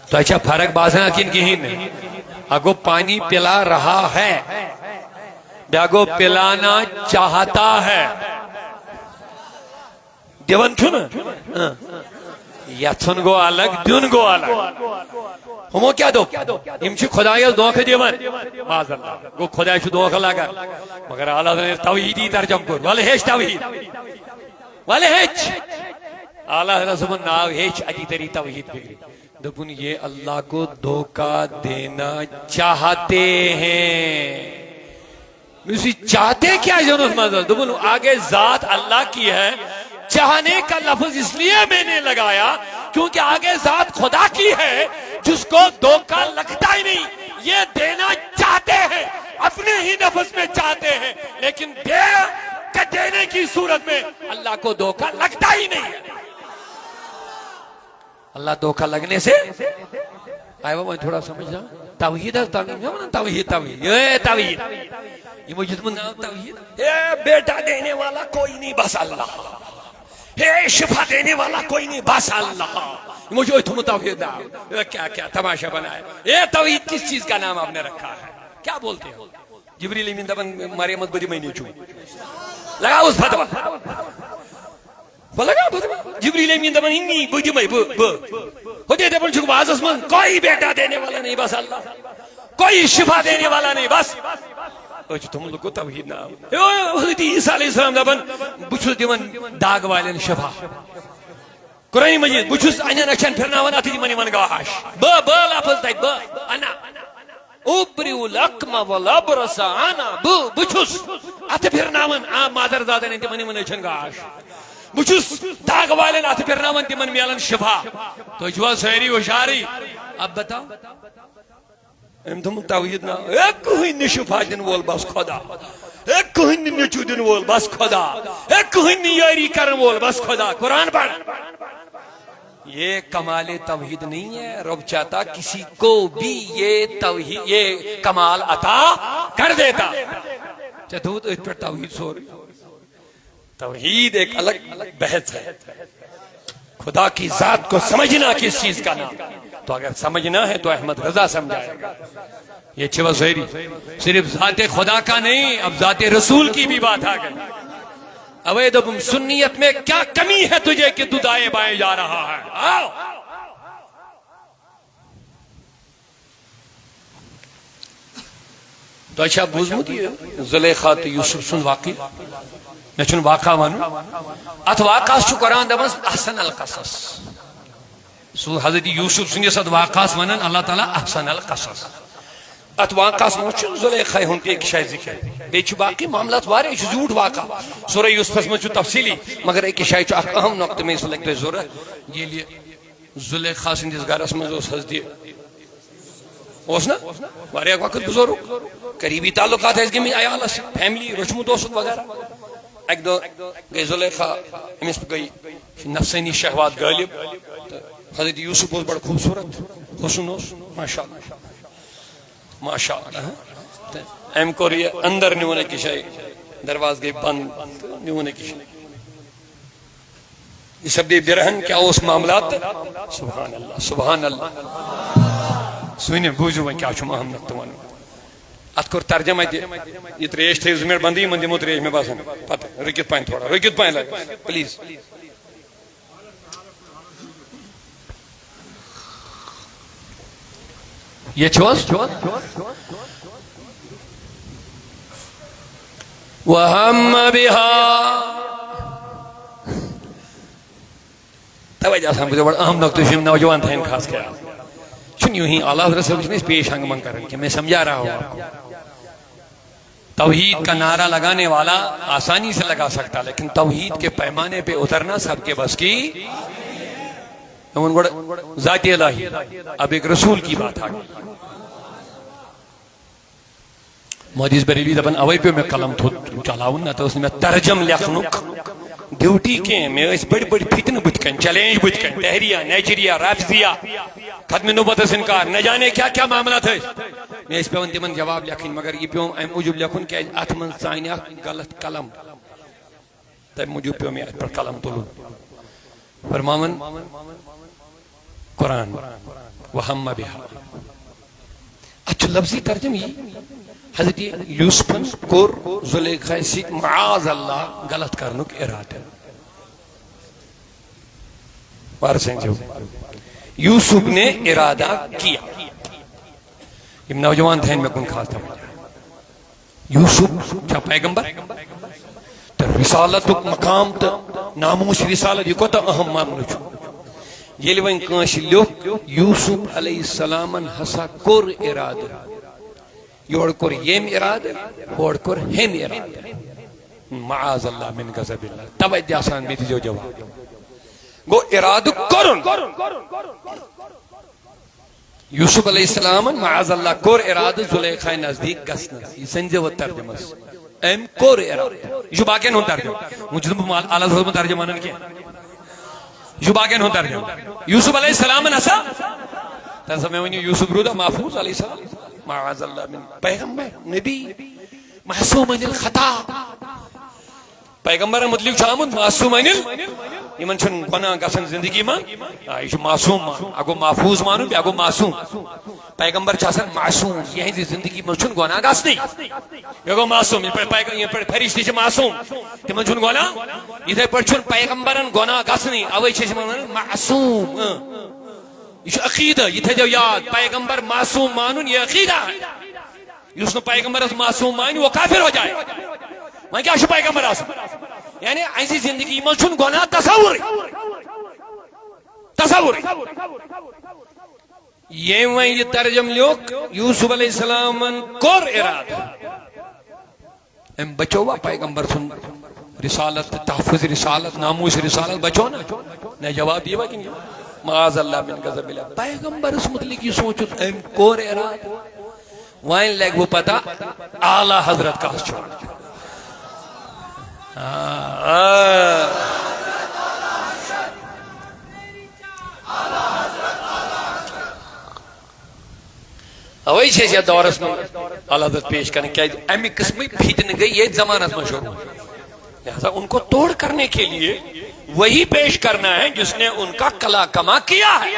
تو اچھا فرق باسان کن کہین اگو پانی پلا رہا ہے بیاگو پلانا چاہتا ہے دیوان چھو نا یتھن گو الگ دن گو الگ ہمو کیا دو ام چھ خدای دھوکہ دیوان معاذ اللہ گو خدای چھ دھوکہ لگا مگر اعلیٰ نے توحیدی ترجم کر والے ہیچ توحید والے ہیچ اعلیٰ رسول ناو ہیچ اجی تری توحید بگری دبن یہ اللہ کو دھوکہ دینا چاہتے ہیں اسی چاہتے کیا ضرورت مند دبن آگے ذات اللہ کی ہے چاہنے کا لفظ اس لیے میں نے لگایا کیونکہ آگے ذات خدا کی ہے جس کو دھوکہ لگتا ہی نہیں یہ دینا چاہتے ہیں اپنے ہی نفس میں چاہتے ہیں لیکن دینے کی صورت میں اللہ کو دھوکہ لگتا ہی نہیں ہے اللہ دھوکہ لگنے سے آئے وہ میں تھوڑا سمجھ رہا توحید توحید توحید یہ مجھے توحید بیٹا دینے والا کوئی نہیں بس اللہ شفا دینے والا کوئی نہیں بس اللہ مجھے تم توحید کیا کیا تماشا بنایا یہ توحید کس چیز کا نام آپ نے رکھا ہے کیا بولتے ہیں جبریل امین دبن مریم بڑی میں نہیں چھو لگا اس فتوہ لگا جبریل امین دبن ہنگی بڑی میں خودی دبن چھو بازس من کوئی بیٹا دینے والا نہیں بس اللہ کوئی شفا دینے والا نہیں بس تم لوگو توحید نام حضرت عیسیٰ علیہ السلام دبن بچھو دیون داغ والن شفا قرآن مجید بچھوس انیان اچھان پھرناون آتی منی من گاش لفظ دائی انا اوبریو لکم والابرس انا بچھوس آتی پھرناون مادر دادن انتی منی من اچھان گاش بچھوس داغ والن آتی پھرناون تی من میالن شفا تو جوا سہری وشاری اب بتاؤ تم توحید نا ایک کوئی شفا دن وول بس خدا ایک کوئی نچو دن وول بس خدا ایک کوئی یاری کرن وول بس خدا قرآن پڑھ یہ کمال توحید نہیں ہے رب چاہتا کسی کو بھی یہ توحید یہ کمال عطا کر دیتا چتوت اس پر توحید سو رہی توحید ایک الگ بحث ہے خدا کی ذات کو سمجھنا کس چیز کا نام تو اگر سمجھنا ہے تو احمد رضا سمجھائے گا یہ چھوہ زہری صرف ذات خدا کا نہیں اب ذات رسول کی بھی بات آ گئی اویدبم سنیت میں کیا کمی ہے تجھے کہ تو دائیں بائیں جا رہا ہے آؤ تو اچھا بوزمتی ہے زلیخہ تو یوسف سن واقعی میں چون واقعہ مانو ات واقعہ شو قرآن دبس احسن القصص سو حضرت یوسف سنگی صد واقعات ونن اللہ تعالیٰ احسن القصص ات واقعات موچن زلیخہ ہونتی ایک شاید ذکر بیچو باقی معاملات وارے ایچ زیوٹ واقع سورہ یوسف میں چو تفصیلی مگر ایک شاید چو اہم نقطہ میں اس لئے تو ضرورت یہ لئے زلیخہ سنگیز گارس میں اس حضدی اوس نا وارے ایک وقت بزرگ قریبی تعلقات ہے اس کے میں آیالہ سے فیملی رشمو دوست وغیرہ ایک دو گئی زلیخہ امس پہ گئی نفسینی شہوات غالب حضرت یوسف بہت بڑا خوبصورت حسن ہوس ماشاءاللہ ماشاءاللہ ایم کو رہی اندر نیونے کی شائی درواز گئی بند نیونے کی شائی یہ سب دی برہن کیا اس معاملات سبحان اللہ سبحان اللہ سوئنے بوجھو میں کیا چھو اہم نکتوانو اتکر ترجمہ دی یہ تریش تھے زمیر بندی من دیمو تریش میں باسن پتہ رکیت پائن تھوڑا رکیت پائن لائے پلیز یہ چھوز وَهَمَّ بِهَا توجہ سامنے بڑا اہم نقطہ شیم نوجوان تھا ان خاص کیا چون یوں ہی اللہ رسول نے اس پیش ہنگ من کرن کہ میں سمجھا رہا ہوں آپ کو توحید کا نعرہ لگانے والا آسانی سے لگا سکتا لیکن توحید کے پیمانے پہ اترنا سب کے بس کی ذات الہی اب ایک رسول کی بات آگئی مودیز بریلی دپان اوے پہ میں قلم چلاؤن نہ تو میں ترجم لکھنک ڈیوٹی کی میں بڑی بڑی فتن بت کن چیلنج بت کن دہریہ نائجیریا رافضیہ ختم نبوت انکار نہ جانے کیا کیا معاملات ہے میں اس پہ تمن جواب لکھن مگر یہ پیوم ام موجود لکھن کہ ات من سانیہ غلط قلم تم موجود پیوم میں پر قلم تلو فرماون قرآن وہم بہا اچھا لفظی ترجم یہ حضرت یوسفن کور زلیخا سی معاذ اللہ غلط کرنک ارادہ وارسین جو یوسف نے ارادہ کیا یہ نوجوان دھین میں کن خاص تھا یوسف کیا پیغمبر تو رسالت مقام تو ناموس رسالت یہ کو تو اہم معاملہ چھو یہ وین کانش لیوک یوسف علیہ السلام ہسا کور ارادہ یوڑ کور یم ارادہ ہوڑ کور ہم ارادہ معاذ اللہ من غضب اللہ توجہ آسان بیتی جو جواب گو ارادہ کرن یوسف علیہ السلام معاذ اللہ کور ارادہ زلیخہ نزدیک گسنا یہ سنجھے و ترجمہ ام کور ارادہ یہ باقین ہوں ترجمہ مجھے اعلیٰ حضرت میں ترجمہ آنا کیا یہ باقین ہوں ترجمہ یوسف علیہ السلام نسا تنسا میں ونی یوسف رودا محفوظ علیہ السلام معاذ اللہ من پیغمبر نبی معصوم عن الخطا پیغمبر مطلق شامد معصوم عن یہ من چھن بنا گسن زندگی مان یہ معصوم مان اگو محفوظ مانو بھی اگو معصوم پیغمبر چاہسن معصوم یہ زندگی من چھن گناہ گاس نہیں یہ گو معصوم یہ فرشتی چھ معصوم تی من چھن گناہ یہ پر چھن پیغمبرن گناہ گاس نہیں اوے چھ معصوم یہ عقیدہ یہ تھے جو یاد پیغمبر معصوم مانون یہ عقیدہ ہے اس نے پیغمبر اس معصوم مانو وہ کافر ہو جائے وہاں کیا شو پیغمبر آسا یعنی ایسی زندگی میں چھن گناہ تصور یہ وہاں یہ ترجم لیوک یوسف علیہ السلام کور ارادہ ام بچوا پیغمبر سن رسالت تحفظ رسالت ناموس رسالت بچو نا جواب دیوا کہ معاذ اللہ من غضب اللہ پیغمبر اس مطلق یہ سوچو ام کور ارادہ وائن لگ وہ پتا اعلیٰ حضرت کا چھوڑ اوئی چھے سے دورس میں اعلیٰ حضرت پیش کرنے کیا امی قسمی پھیٹنے گئی یہ زمانت میں شروع لہذا ان کو توڑ کرنے کے لیے وہی پیش کرنا ہے جس نے ان کا کلا کما کیا ہے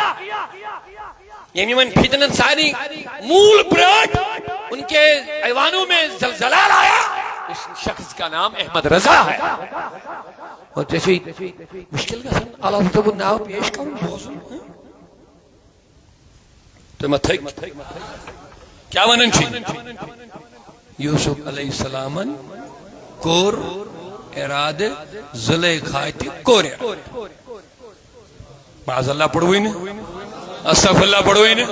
یعنی من فتنن ساری مول پراٹ ان کے ایوانوں میں زلزلہ آیا اس شخص کا نام احمد رضا ہے اور جیسے مشکل کا سن اللہ حضرت وہ نام پیش کروں بوزن تو متھک کیا ونن چھی یوسف علیہ السلام کور ارادہ زلیخاتی کور معاذ اللہ پڑھوئی نے استغفر اللہ پڑھوئی نے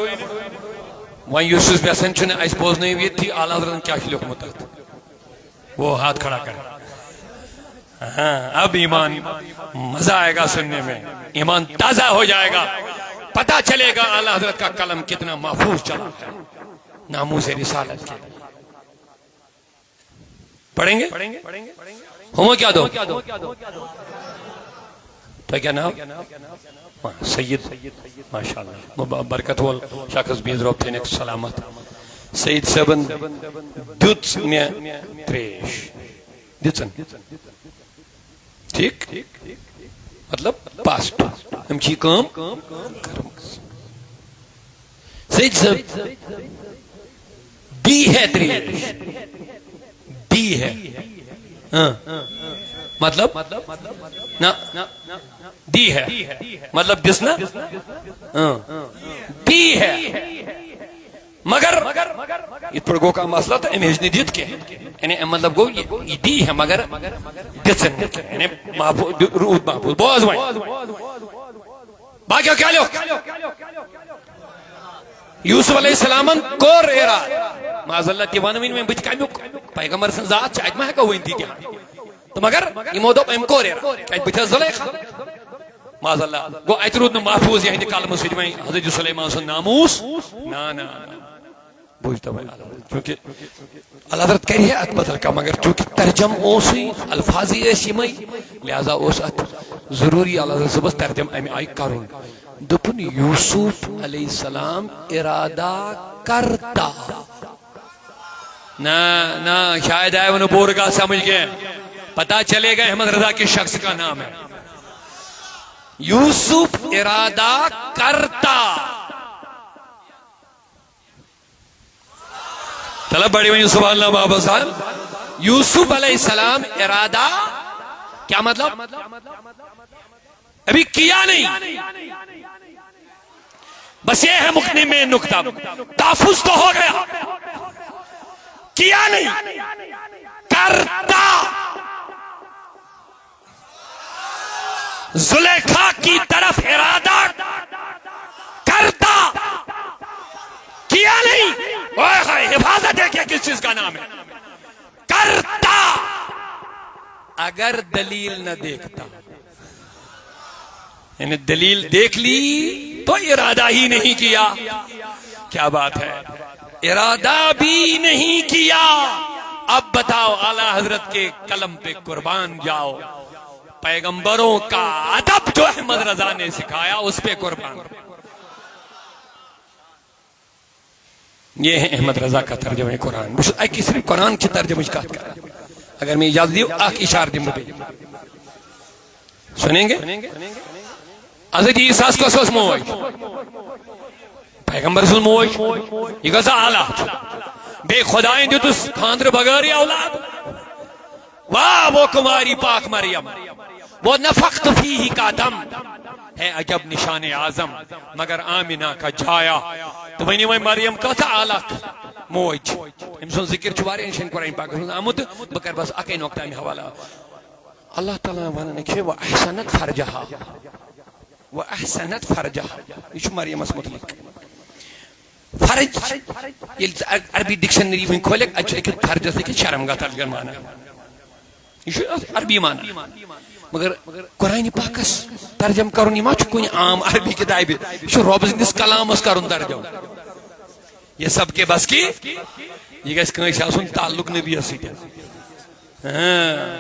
وہاں یوسف پہ سنچنے ایس بوزنے ہوئی تھی اعلیٰ حضرت کیا شلوک متحد وہ ہاتھ کھڑا کر اب ایمان مزہ آئے گا سننے میں ایمان تازہ ہو جائے گا پتہ چلے گا اعلیٰ حضرت کا قلم کتنا محفوظ چلا ہے ناموس رسالت کے پڑھیں گے ہمیں کیا دو تو کیا نام سید ماشاءاللہ برکت وال شخص بیز روب تھے نیک سلامت سید سبن دیت میں تریش دیتن ٹھیک مطلب پاسٹ ہم چی کام سید سب دی ہے تریش دی ہے مطلب نا دی ہے مطلب جس نا دی ہے مگر یہ پر گو کا مسئلہ تھا امیج نے دیت کے یعنی مطلب گو یہ دی ہے مگر دسن یعنی روح محفوظ بوز وائن باقی کیا لو یوسف علیہ السلام کور اراد معاذ اللہ تیوانوین میں بچ کامیو پیغمبر سن ذات چاہت میں ہے کہ ہوئی تھی کیا تو مگر یہ موضوع ایم کور اراد کہ بچہ زلیخہ معاذ اللہ گو ایترود محفوظ یہاں کالم سجمائیں حضرت سلیمان سن ناموس نا نا بوجھتا بھائی چونکہ اللہ حضرت کری ہے ات بدل کا مگر چونکہ ترجم اوسی الفاظی ایسی مئی لہذا اوس ات ضروری اللہ حضرت صبح ترجم امی آئی کرون دپن یوسف علیہ السلام ارادہ کرتا نا شاید آئے انہوں بورگا سمجھ گئے پتا چلے گا احمد رضا کے شخص کا نام ہے یوسف ارادہ کرتا طلب بڑی وہیں سبحان اللہ بابا صاحب یوسف علیہ السلام ارادہ کیا مطلب ابھی کیا نہیں بس یہ ہے مکھنے میں نکتہ تحفظ تو ہو گیا کیا نہیں کرتا زلیخا کی طرف ارادہ کرتا کیا نہیں حفاظت ہے کیا کس چیز کا نام ہے کرتا اگر دلیل نہ دیکھتا یعنی دلیل دیکھ لی تو ارادہ ہی نہیں کیا کیا بات ہے ارادہ بھی نہیں کیا اب بتاؤ اعلیٰ حضرت کے قلم پہ قربان جاؤ پیغمبروں کا ادب جو احمد رضا نے سکھایا اس پہ قربان یہ ہے احمد رضا کا ترجمہ قرآن ایک صرف قرآن کی ترجمہ کا اگر میں اجازت دیو آکھ اشار دیں مجھے سنیں گے حضرت عیسیٰ کو سوس موج پیغمبر رسول موج یہ گزا حالات بے خدائیں جو تو خاندر بغیر اولاد واہ وہ کماری پاک مریم وہ نفخت فیہ کا دم ہے عجب نشان اعظم مگر آمینہ کا جایا تو وہی میں مریم کا تھا آلک موج امسون ذکر چھوارے انشان قرآن پاک آمد بکر بس اکی نوکتہ میں حوالہ اللہ تعالیٰ وانا نکھے وہ احسنت فرجہا وہ احسنت فرجہا یہ چھو مریم اس مطلق فرج عربی ڈکشنری میں کھولک اچھو لیکن فرج سے کہ شرمگاہ تلگر مانا یہ چھو عربی مانا مگر قرآن پاکس ترجم کرن یہ ما چھو کوئی عام عربی کتابی یہ رب سندس کلام اس کرن ترجم یہ سب کے بس کی یہ گیس کنیش آسن تعلق نبی اسی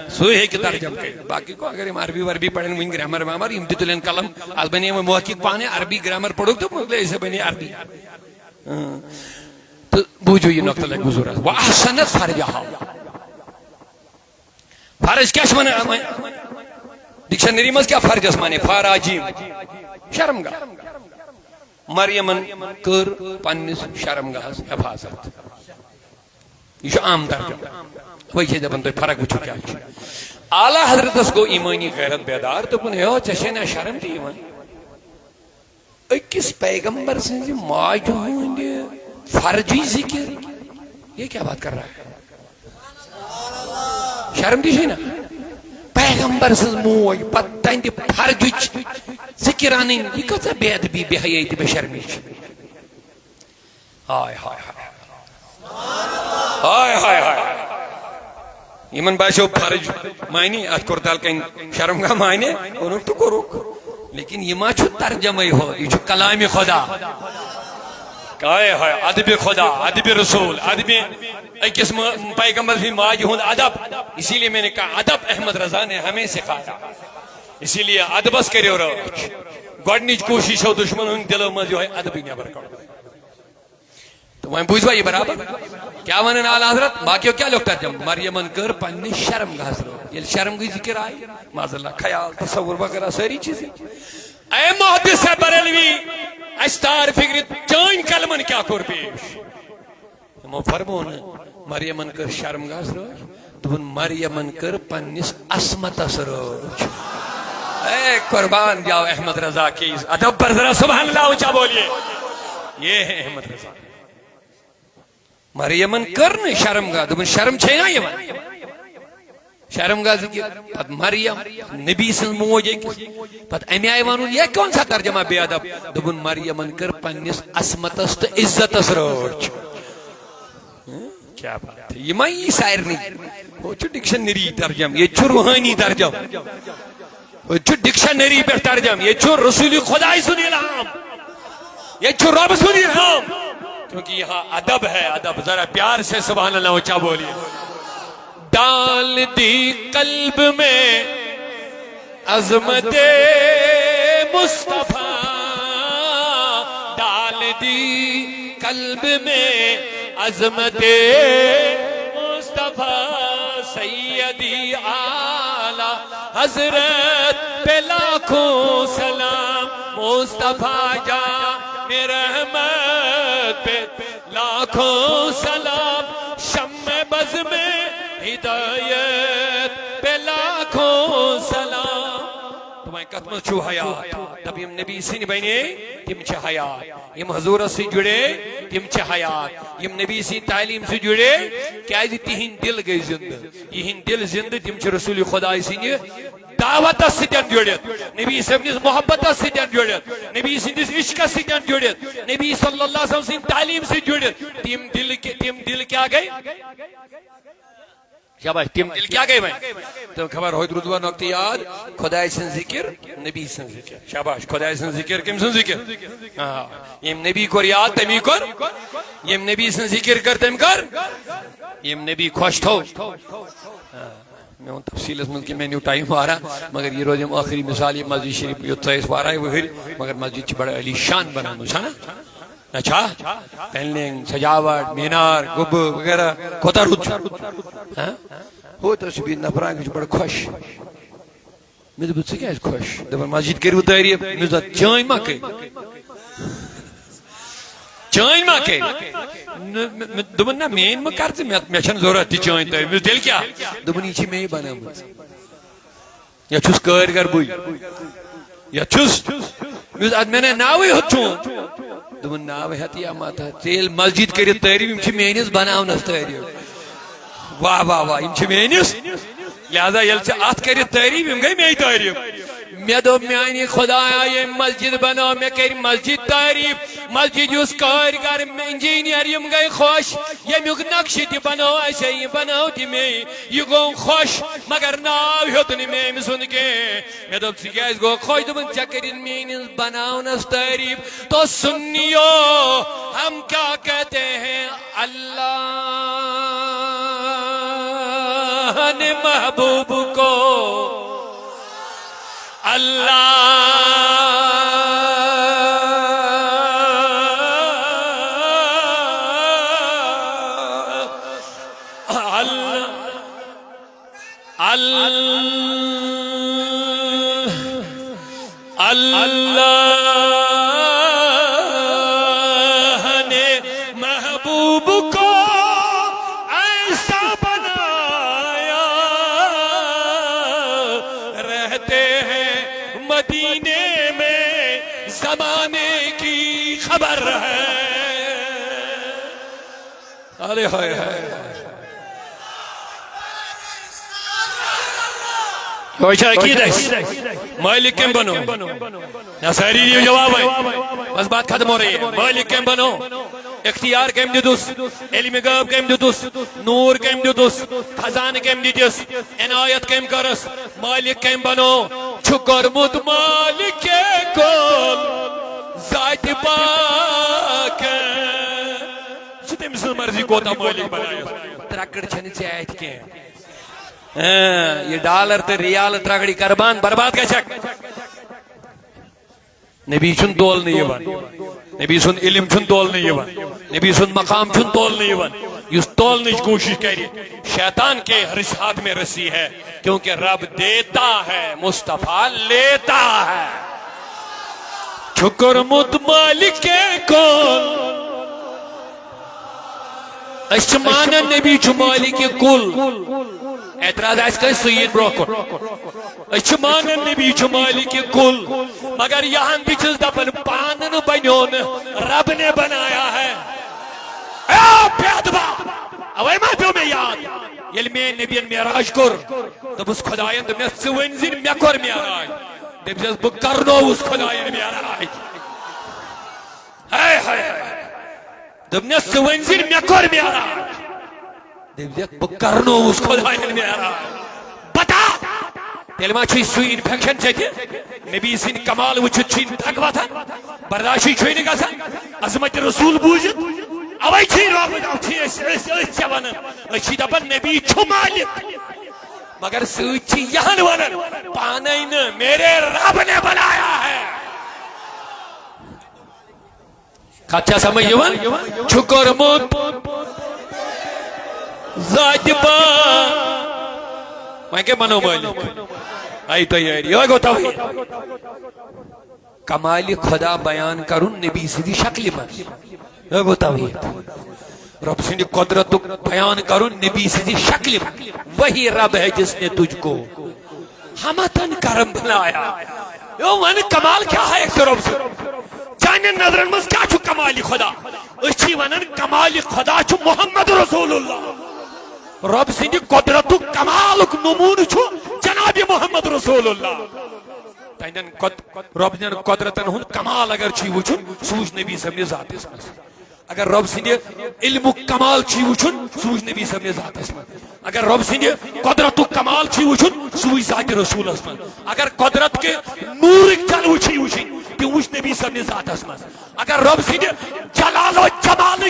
سوئی ہے کہ ترجم کے باقی کو اگر ہم عربی وربی پڑھیں وہ گرامر مامر امتت لین کلم آج بنی ہمیں محقق پانے عربی گرامر پڑھو تو مطلب اسے بنی عربی تو بوجھو یہ نقطہ لگ گزورا وَأَحْسَنَتْ فَرْجَهَا فرج کیا شمانے ڈکشنری میں کیا فرج اسمانے فاراجیم شرمگاہ مریمن کر پنس شرمگاہ حفاظت یہ شو عام ترجمہ وہی ہے جب انتو فرق وچھو کیا ہے اعلیٰ حضرت اس کو ایمانی غیرت بیدار تو کن ہے چشینا شرم دی ایمان اکس پیغمبر سے ماج ہوندے فرجی ذکر یہ کیا بات کر رہا ہے شرم دی شینا پیغمبر سے موج پتائن دی فرجی ذکرانی یہ کتا بید بھی بہائی دی بشرمی ہائے ہائے ہائے ہائے ہائے ایمن باشو فرج معنی اتکر دال کہیں شرمگاہ معنی انہوں تو کو روک لیکن یہ ماں چھو ترجمہ ہو یہ چھو کلام خدا کہے ہے عدب خدا عدب رسول عدب ایک اسم پیغمبر بھی ماج ہوں ادب اسی لیے میں نے کہا ادب احمد رضا نے ہمیں سکھایا اسی لیے ادبس کرے اور گوڑنیچ کوشش ہو دشمن ہوں دلوں میں جو ہے ادبی نیبر کرو تو وہیں پوچھوا یہ برابر کیا ونن اعلیٰ حضرت باقیوں کیا لوگ ترجم مریمن کر پنی شرم گاہ حضرو یہ شرم گئی ذکر آئی معاذ اللہ خیال تصور وغیرہ ساری چیزیں اے محدث بریلوی استار فکر چین کلمن کیا کر پیش ہمو فرمون مریمن کر شرم گاہ حضرو تو مریمن کر پنیس عصمت حضرو اے قربان جاؤ احمد رضا کی ادب پر ذرا سبحان اللہ اچھا بولیے یہ ہے احمد رضا مریمن کرن شرمگاہ دبن شرم چھے نا یہ من شرمگاہ ذکر پت مریم نبی سن موجے پت امی آئی وانون یہ کون سا ترجمہ بے ادب دبن مریمن کر پنیس عصمتست عزتست روچ کیا بات ہے یہ ماں یہ سائر نہیں وہ چھو ڈکشنری ترجم یہ چھو روحانی ترجم وہ چھو ڈکشنری پر ترجم یہ چھو رسول خدای سنی الہام یہ چھو رب سنی الہام کیونکہ یہاں ادب ہے، ادب، ذرا پیار سے سبحان اللہ اونچا بولیے. ڈال دی قلب میں عظمت مصطفیٰ، ڈال دی قلب میں عظمت مصطفیٰ، سیدی اعلی حضرت پہ لاکھوں سلام، مصطفیٰ جان رحمت پہ لاکھوں سلام، شمع بز میں ہدایت پہ لاکھوں سلام. تمہیں قدمت چھو حیات، تب یم نبی سن بنے تم چھ حیات، یم حضور سے جڑے تم چھ حیات، یم نبی سی تعلیم سے جڑے کیا تہن دل گئی زندہ، یہ دل زندہ تم چھ رسول خدا سن دعوت ستن جڑت، نبی سندس محبت ستن جڑت، نبی سندس عشق ستن جڑت، نبی صلی اللہ علیہ وسلم سن تعلیم سے جڑت. تم دل کیا گئے؟ شاباش، تم دل کیا گئے بھائی؟ تم خبر ہوئی رضوان وقت یاد خدای سن ذکر، نبی سن ذکر. شاباش، خدای سن ذکر کم سن ذکر؟ یم نبی کو یاد تمی کر، یم نبی سن ذکر کر تم کر، یم نبی خوش تھو. میں ان تفصیل اس ملکی میں نیو ٹائم آ رہا، مگر یہ روز آخری مثال یہ مسجد شریف یوتسا اس وارا ہے وہر، مگر مسجد چھ بڑا علی شان بنا مسا نا. اچھا پینلنگ، سجاوٹ، مینار، گب وغیرہ کوتا روچ ہو تو سبھی نفران کچھ بڑا خوش. میں تو بچے کیا ہے خوش دبا مسجد کریو تاری میں تو چائن ماں کئی چائن ماں کئی دبن نا مین ماں کرتے میں چھن ضرورت تی چائن تاری میں دل کیا دبن ایچی میں ہی بنا مجھ یا چھوس کارگر بوئی یا چھوس میں نے ناوی ہو چون دبن ناوی ہتی یا ماتا تیل مسجد کری تاری میں چھ مینیس بناونس تاری واہ واہ واہ ام چھ مینیس لہذا یل سے آت کری تاری میں گئی میں تاری میں دو میانی خدایا یہ مسجد بنا میں کری مسجد تعریف مسجد اس کارگر انجینئر یم گئی خوش یہ میوک نقشی تی بناو ایسے ہی بناو تی میں یہ گو خوش مگر ناو ہتنی میں سن کے میں دو سکیز گو خوش دو من چکرین مینز بناو نس تعریف تو سنیو ہم کیا کہتے ہیں اللہ نے محبوب کو اللہ نے محبوب کو ایسا بنایا رہتے ہیں مدینے میں زمانے کی خبر ہے. ارے ہائے ہائے کوشا کی دس مالک کم بنو نصاری دیو جواب ہے بس بات ختم ہو رہی ہے. مالک کم بنو اختیار کم دیدوس علم غیب کم دیدوس نور کم دیدوس خزان کم دیدوس عنایت کم کرس مالک کم بنو چھکر مت مالک کل ذات پاک چھتے مسل مرضی کو تا مالک بنایا ترکڑ چھنی چاہت کے یہ ڈالر تے ریال ترگڑی کربان برباد کا شک نبی چھن تول نہیں بن نبی سن علم چھن تول نہیں بن نبی سن مقام چھن تول نہیں بن یہ تول نہیں کوشش کری شیطان کے ہاتھ میں رسی ہے کیونکہ رب دیتا ہے مصطفیٰ لیتا ہے. شکر مت مالک کل اشمان نبی چھ مالک کل اعتراض آئیس کہ سید بروکر اشمان نبی چھ مالک کل مگر یہاں بچس دپن پانن بنیون رب نے بنایا ہے. اے پیادبا اوے ما پیو میں یاد یل میں نبیان میراج کر دبس خدایان دب میں سوینزین میں کر میراج دبس بکرنو اس خدایان میراج ہائے ہائے دب میں سوینزین میں کر میراج دب بکرنو اس خدایان میراج بتا تیلما چھوئی سوئی انفیکشن چاہتے نبی سن کمال وچھت چھوئی بھگوا تھا برداشی چھوئی نگا تھا عظمت رسول بوجت اوچھی رب اوچھی اس ونن اچھی دپن نبی چھو مالک مگر سوچی یہاں ونن پانے نہ میرے رب نے بنایا ہے کچھا سمجھ یوان چھکر موت ذات با میں کہ منو مالک آئی تیاری آگو توحید کمال خدا بیان کرن نبی سیدھی شکل میں آگو توحید رب سندھی قدرت بیان کرن نبی سیدھی شکل میں وہی رب ہے جس نے تجھ کو ہمتن کرم بنایا یو من کمال کیا ہے ایک رب سے جانن نظرن مز کیا چھو کمالی خدا اچھی ونن کمالی خدا چھو محمد رسول اللہ رب سندھی قدرت کمال نمون چھو جناب محمد رسول اللہ تینن رب سندھی قدرتن ہن کمال اگر چھی وچھن سوچ نبی سمجھ ذات اس میں اگر رب سندھی علم کمال چھی وچھن سوچ نبی سمجھ ذات اس میں اگر رب سندھی قدرت کمال چھی وچھن سوچ ذات رسول اس میں اگر قدرت کے نور جلو چھی وچھن تم وچھ نبی سمجھ ذات اس میں اگر رب سندھی جلال و جمال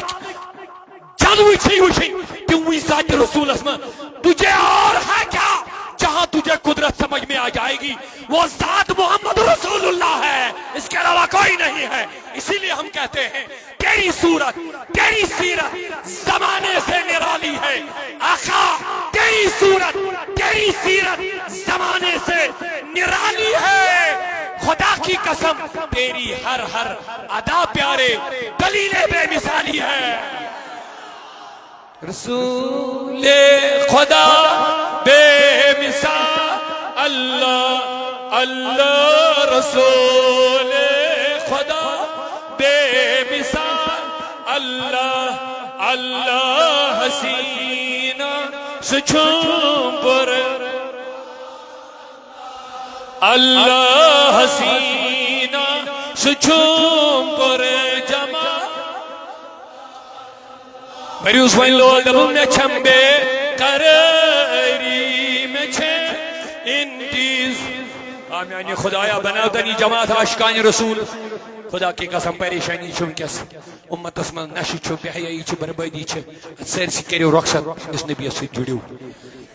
جلو چھی وچھن تم وچھ ذات رسول اس میں تجھے اور ہے کیا جہاں تجھے قدرت سمجھ میں آ جائے گی وہ ذات محمد رسول اللہ ہے اس کے علاوہ کوئی نہیں ہے اسی لیے ہم کہتے ہیں تیری صورت تیری سیرت زمانے سے نرالی ہے آقا تیری صورت تیری سیرت زمانے سے نرالی ہے خدا کی قسم تیری ہر ادا پیارے دلیل بے مثالی ہے رسول خدا بے مثال اللہ اللہ رسول خدا بے مثال اللہ اللہ حسینہ سچھوم پر اللہ حسینہ سچھوم پر جمع بریوس وین لوگ دبوں نے چھمبے قراری میں چھے انتیز آمیانی خدایا بناوتنی جماعت عاشقان رسول خدا کی قسم پریشانی چھو کیس امت اسمان نشی چھو بحیائی چھو بربادی چھو سیر سی کریو رخصت اس نبی سے جڑیو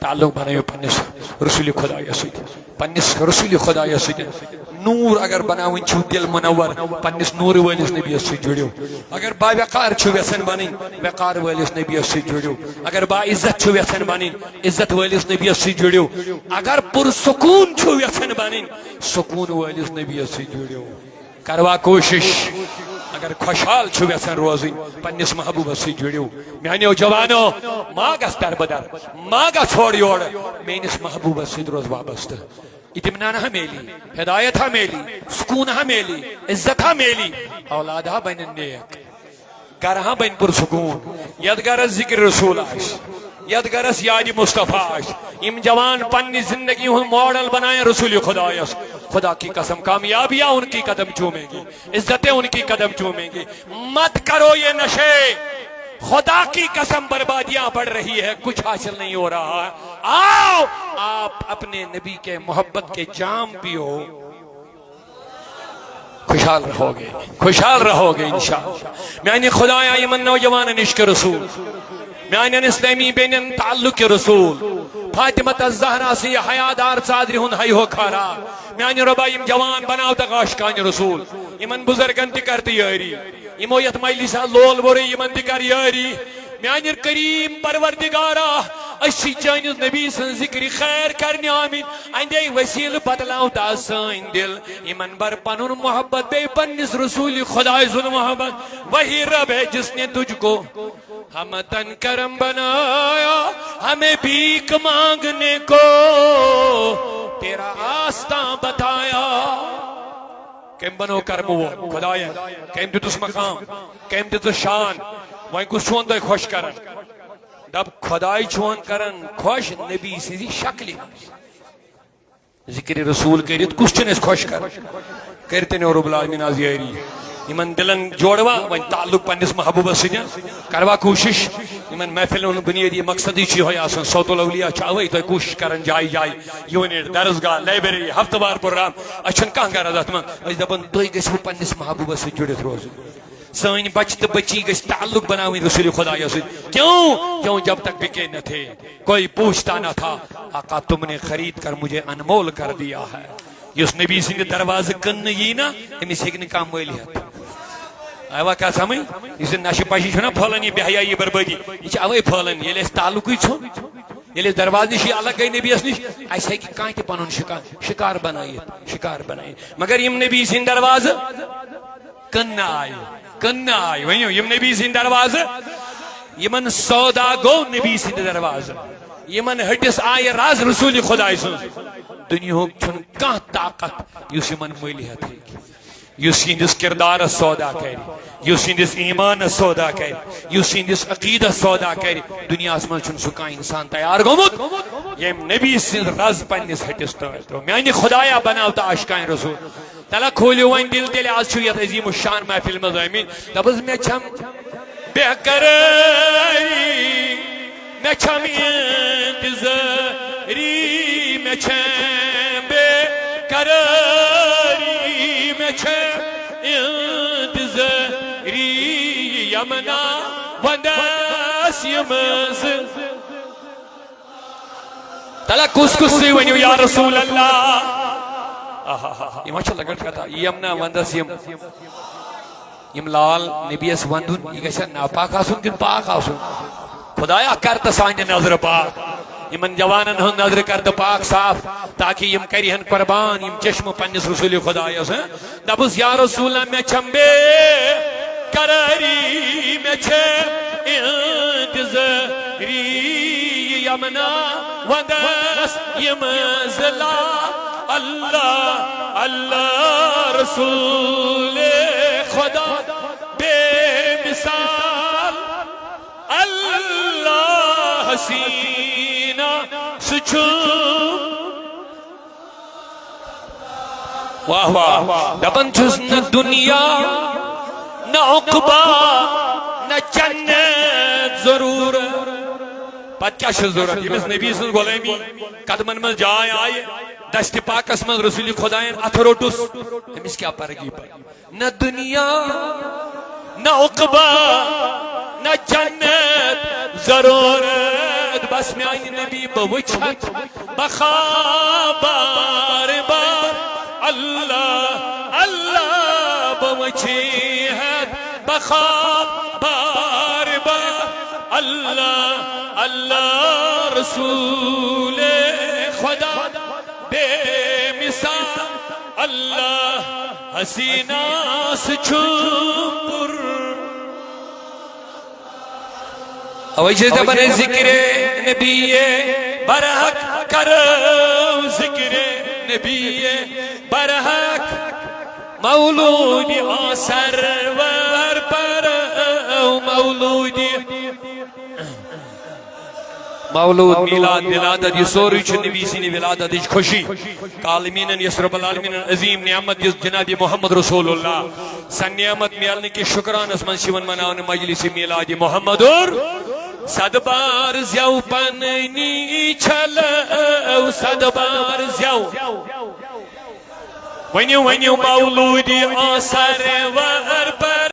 تعلق بنایو پنس رسول خدایا سید پنس رسول خدایا سید نور اگر بناوین چھو دل منور پنس نور والیس نبی سے جڑیو اگر با وقار چھو ویسن بنین وقار والیس نبی سے جڑیو اگر با عزت چھو ویسن بنین عزت والیس نبی سے جڑیو اگر پر سکون چھو ویسن بنین سکون والیس نبی سے جڑیو کروا کوشش اگر خوشحال چھو ویسن روزین پنس محبوب سے جڑیو میانیو جوانو ماگس در بدر ماگا چھوڑ یوڑ مینس محبوب سے روز وابست اطمینان ہمیلی ہدایت ہمیلی سکون ہمیلی عزت ہمیلی اولاد ہا بین نیک گر ہا بین پر سکون یدگر ذکر رسول آش یدگر یاد مصطفیٰ آش ام جوان پنی زندگی ہوں ماڈل بنائیں رسول خدایس خدا کی قسم کامیابیاں ان کی قدم چومیں گی عزتیں ان کی قدم چومیں گی مت کرو یہ نشے خدا کی قسم بربادیاں بڑھ رہی ہے کچھ حاصل نہیں ہو رہا ہے آؤ آپ اپنے نبی کے محبت کے جام پیو خوشحال رہو گے انشاءاللہ میانی خدایا یمن نوجوان عشق رسول میانی اسلامی بینن تعلق رسول فاطمت الزہرا سے حیادار صادری ہن ہائی ہو کھارا میانی ربائیم جوان بناو تک عاشقان رسول یمن بزرگن تکرتی یاری یمو یت مجلسا لول بوری یمن تکر یاری میانی کریم پروردگارا اسی چانیز نبی سن ذکر خیر کرنی آمین اندے وسیل بدلاو دا سین دل ایمن بر پنن محبت بے پنس رسول خدای ظلم محبت وہی رب ہے جس نے تجھ کو ہم تن کرم بنایا ہمیں بھیک مانگنے کو تیرا آستان بتایا کیم بنو کرم وہ خدایا کیم دیتس مقام کیم دیتس شان وہیں کچھ چون دے خوش کرن دب خدای چون کرن خوش نبی سیدھی شکلی ذکر رسول کریت کچھ چنس خوش کرتے نے رب العالمین آزیاری ایمن دلن جوڑوا وہیں تعلق پنس محبوب سجن کروا کوشش ایمن محفل ان بنیادی مقصدی چی ہوئی آسان صوت الاولیاء چاہوئی تو کوشش کرن جائی یونٹ درسگاہ لائبریری ہفتہ بار پروگرام اچھن کہاں گا رضا تمہیں اج دبن دوئی گس وہ پنس محبوب سے جڑت روز سن بچت بچی گس تعلق بناویں رسول خدا سے. کیوں جب تک بکے نہ تھے کوئی پوچھتا نہ تھا. آقا تم نے خرید کر مجھے انمول کر دیا ہے. یس نبی سند دروازہ کن یہ نا امس ہیکہ کم مالیت. آوا کیا سمجھ یہ نشہ پشی چھنا پھلان یہ بے حیائی بربادی یہ اوے پھلان یل تعلق یل درواز نش الگ گئی نبیس نش اس ہیکہ کان تہ پنن شکار بنائیت مگر یم نبی سند دروازہ کن آئی ونیو یم نبی سند دروازہ یمن سودا گو نبی سند دروازہ یمن ہٹس آئے راز رسول خدا سن. دنیا چھن کان طاقت یس یمن مالیت یس ہندس کردار سودا کر یس ہندس ایمان سودا کر یس ہندس عقیدہ سودا کر دنیا من چھن سہ کان انسان تیار گومت یم نبی سند رز پنس ہٹس تر میانہ خدایا بناو تو عاشقان رسول. تلا کھولیو ون دل تیل آج چھو یت عظیم الشان محفل مز آمین دپس مے چھم بے قراری مے چھم انتظاری مے چھم بے قراری مے چھم انتظاری یمنا وندس یمز تلا کس سی ونیو یا رسول اللہ. یہ ما لگن کتا یمنا وندس یم لال نبیس وندن یہ گھا ناپاک آسن کن پاک آسن. خدایا کرتا سانہ نظر پاک یمن جوانن ہن نظر کرتا پاک صاف تاکہ یم کرہن قربان یم چشم پنس رسول خدایس. دپس یا رسول اللہ میں چھم بے قراری میں چھم انتظاری یمنا وندس یم زلا اللہ اللہ رسول خدا بے مثال اللہ حسینہ سچھم. واہ واہ دپن چھس نہ دنیا نہ عقبہ نہ جنت ضرور. پتہ کیا چھ ضرورت یمس نبی سن غلامی قدمن من جائے آئے دست پاکس من رسول خدایان اتھ روٹس امس کیا پرگی پر. نہ دنیا نہ عقبہ نہ جنت ضرورت بس میانہ نبی بوچھت بخواب بار بار اللہ اللہ بوچھت بخواب بار بار اللہ اللہ رسول خدا بے مثال اللہ حسینہ سے چھم پر. اوجہ دبن ذکر نبی برحق کرو ذکر نبی برحق مولود سرور پر مولود میلاد ولادت یہ سوری چھ نبی سنی ولادت اچھ خوشی کالمین یس رب العالمین عظیم نعمت یس جناب محمد رسول اللہ سن نعمت میلنے کی شکران اس من شیون مناون مجلس میلاد محمد اور صد بار زیو پننی چھلو صد بار زیو ونیو مولود سرور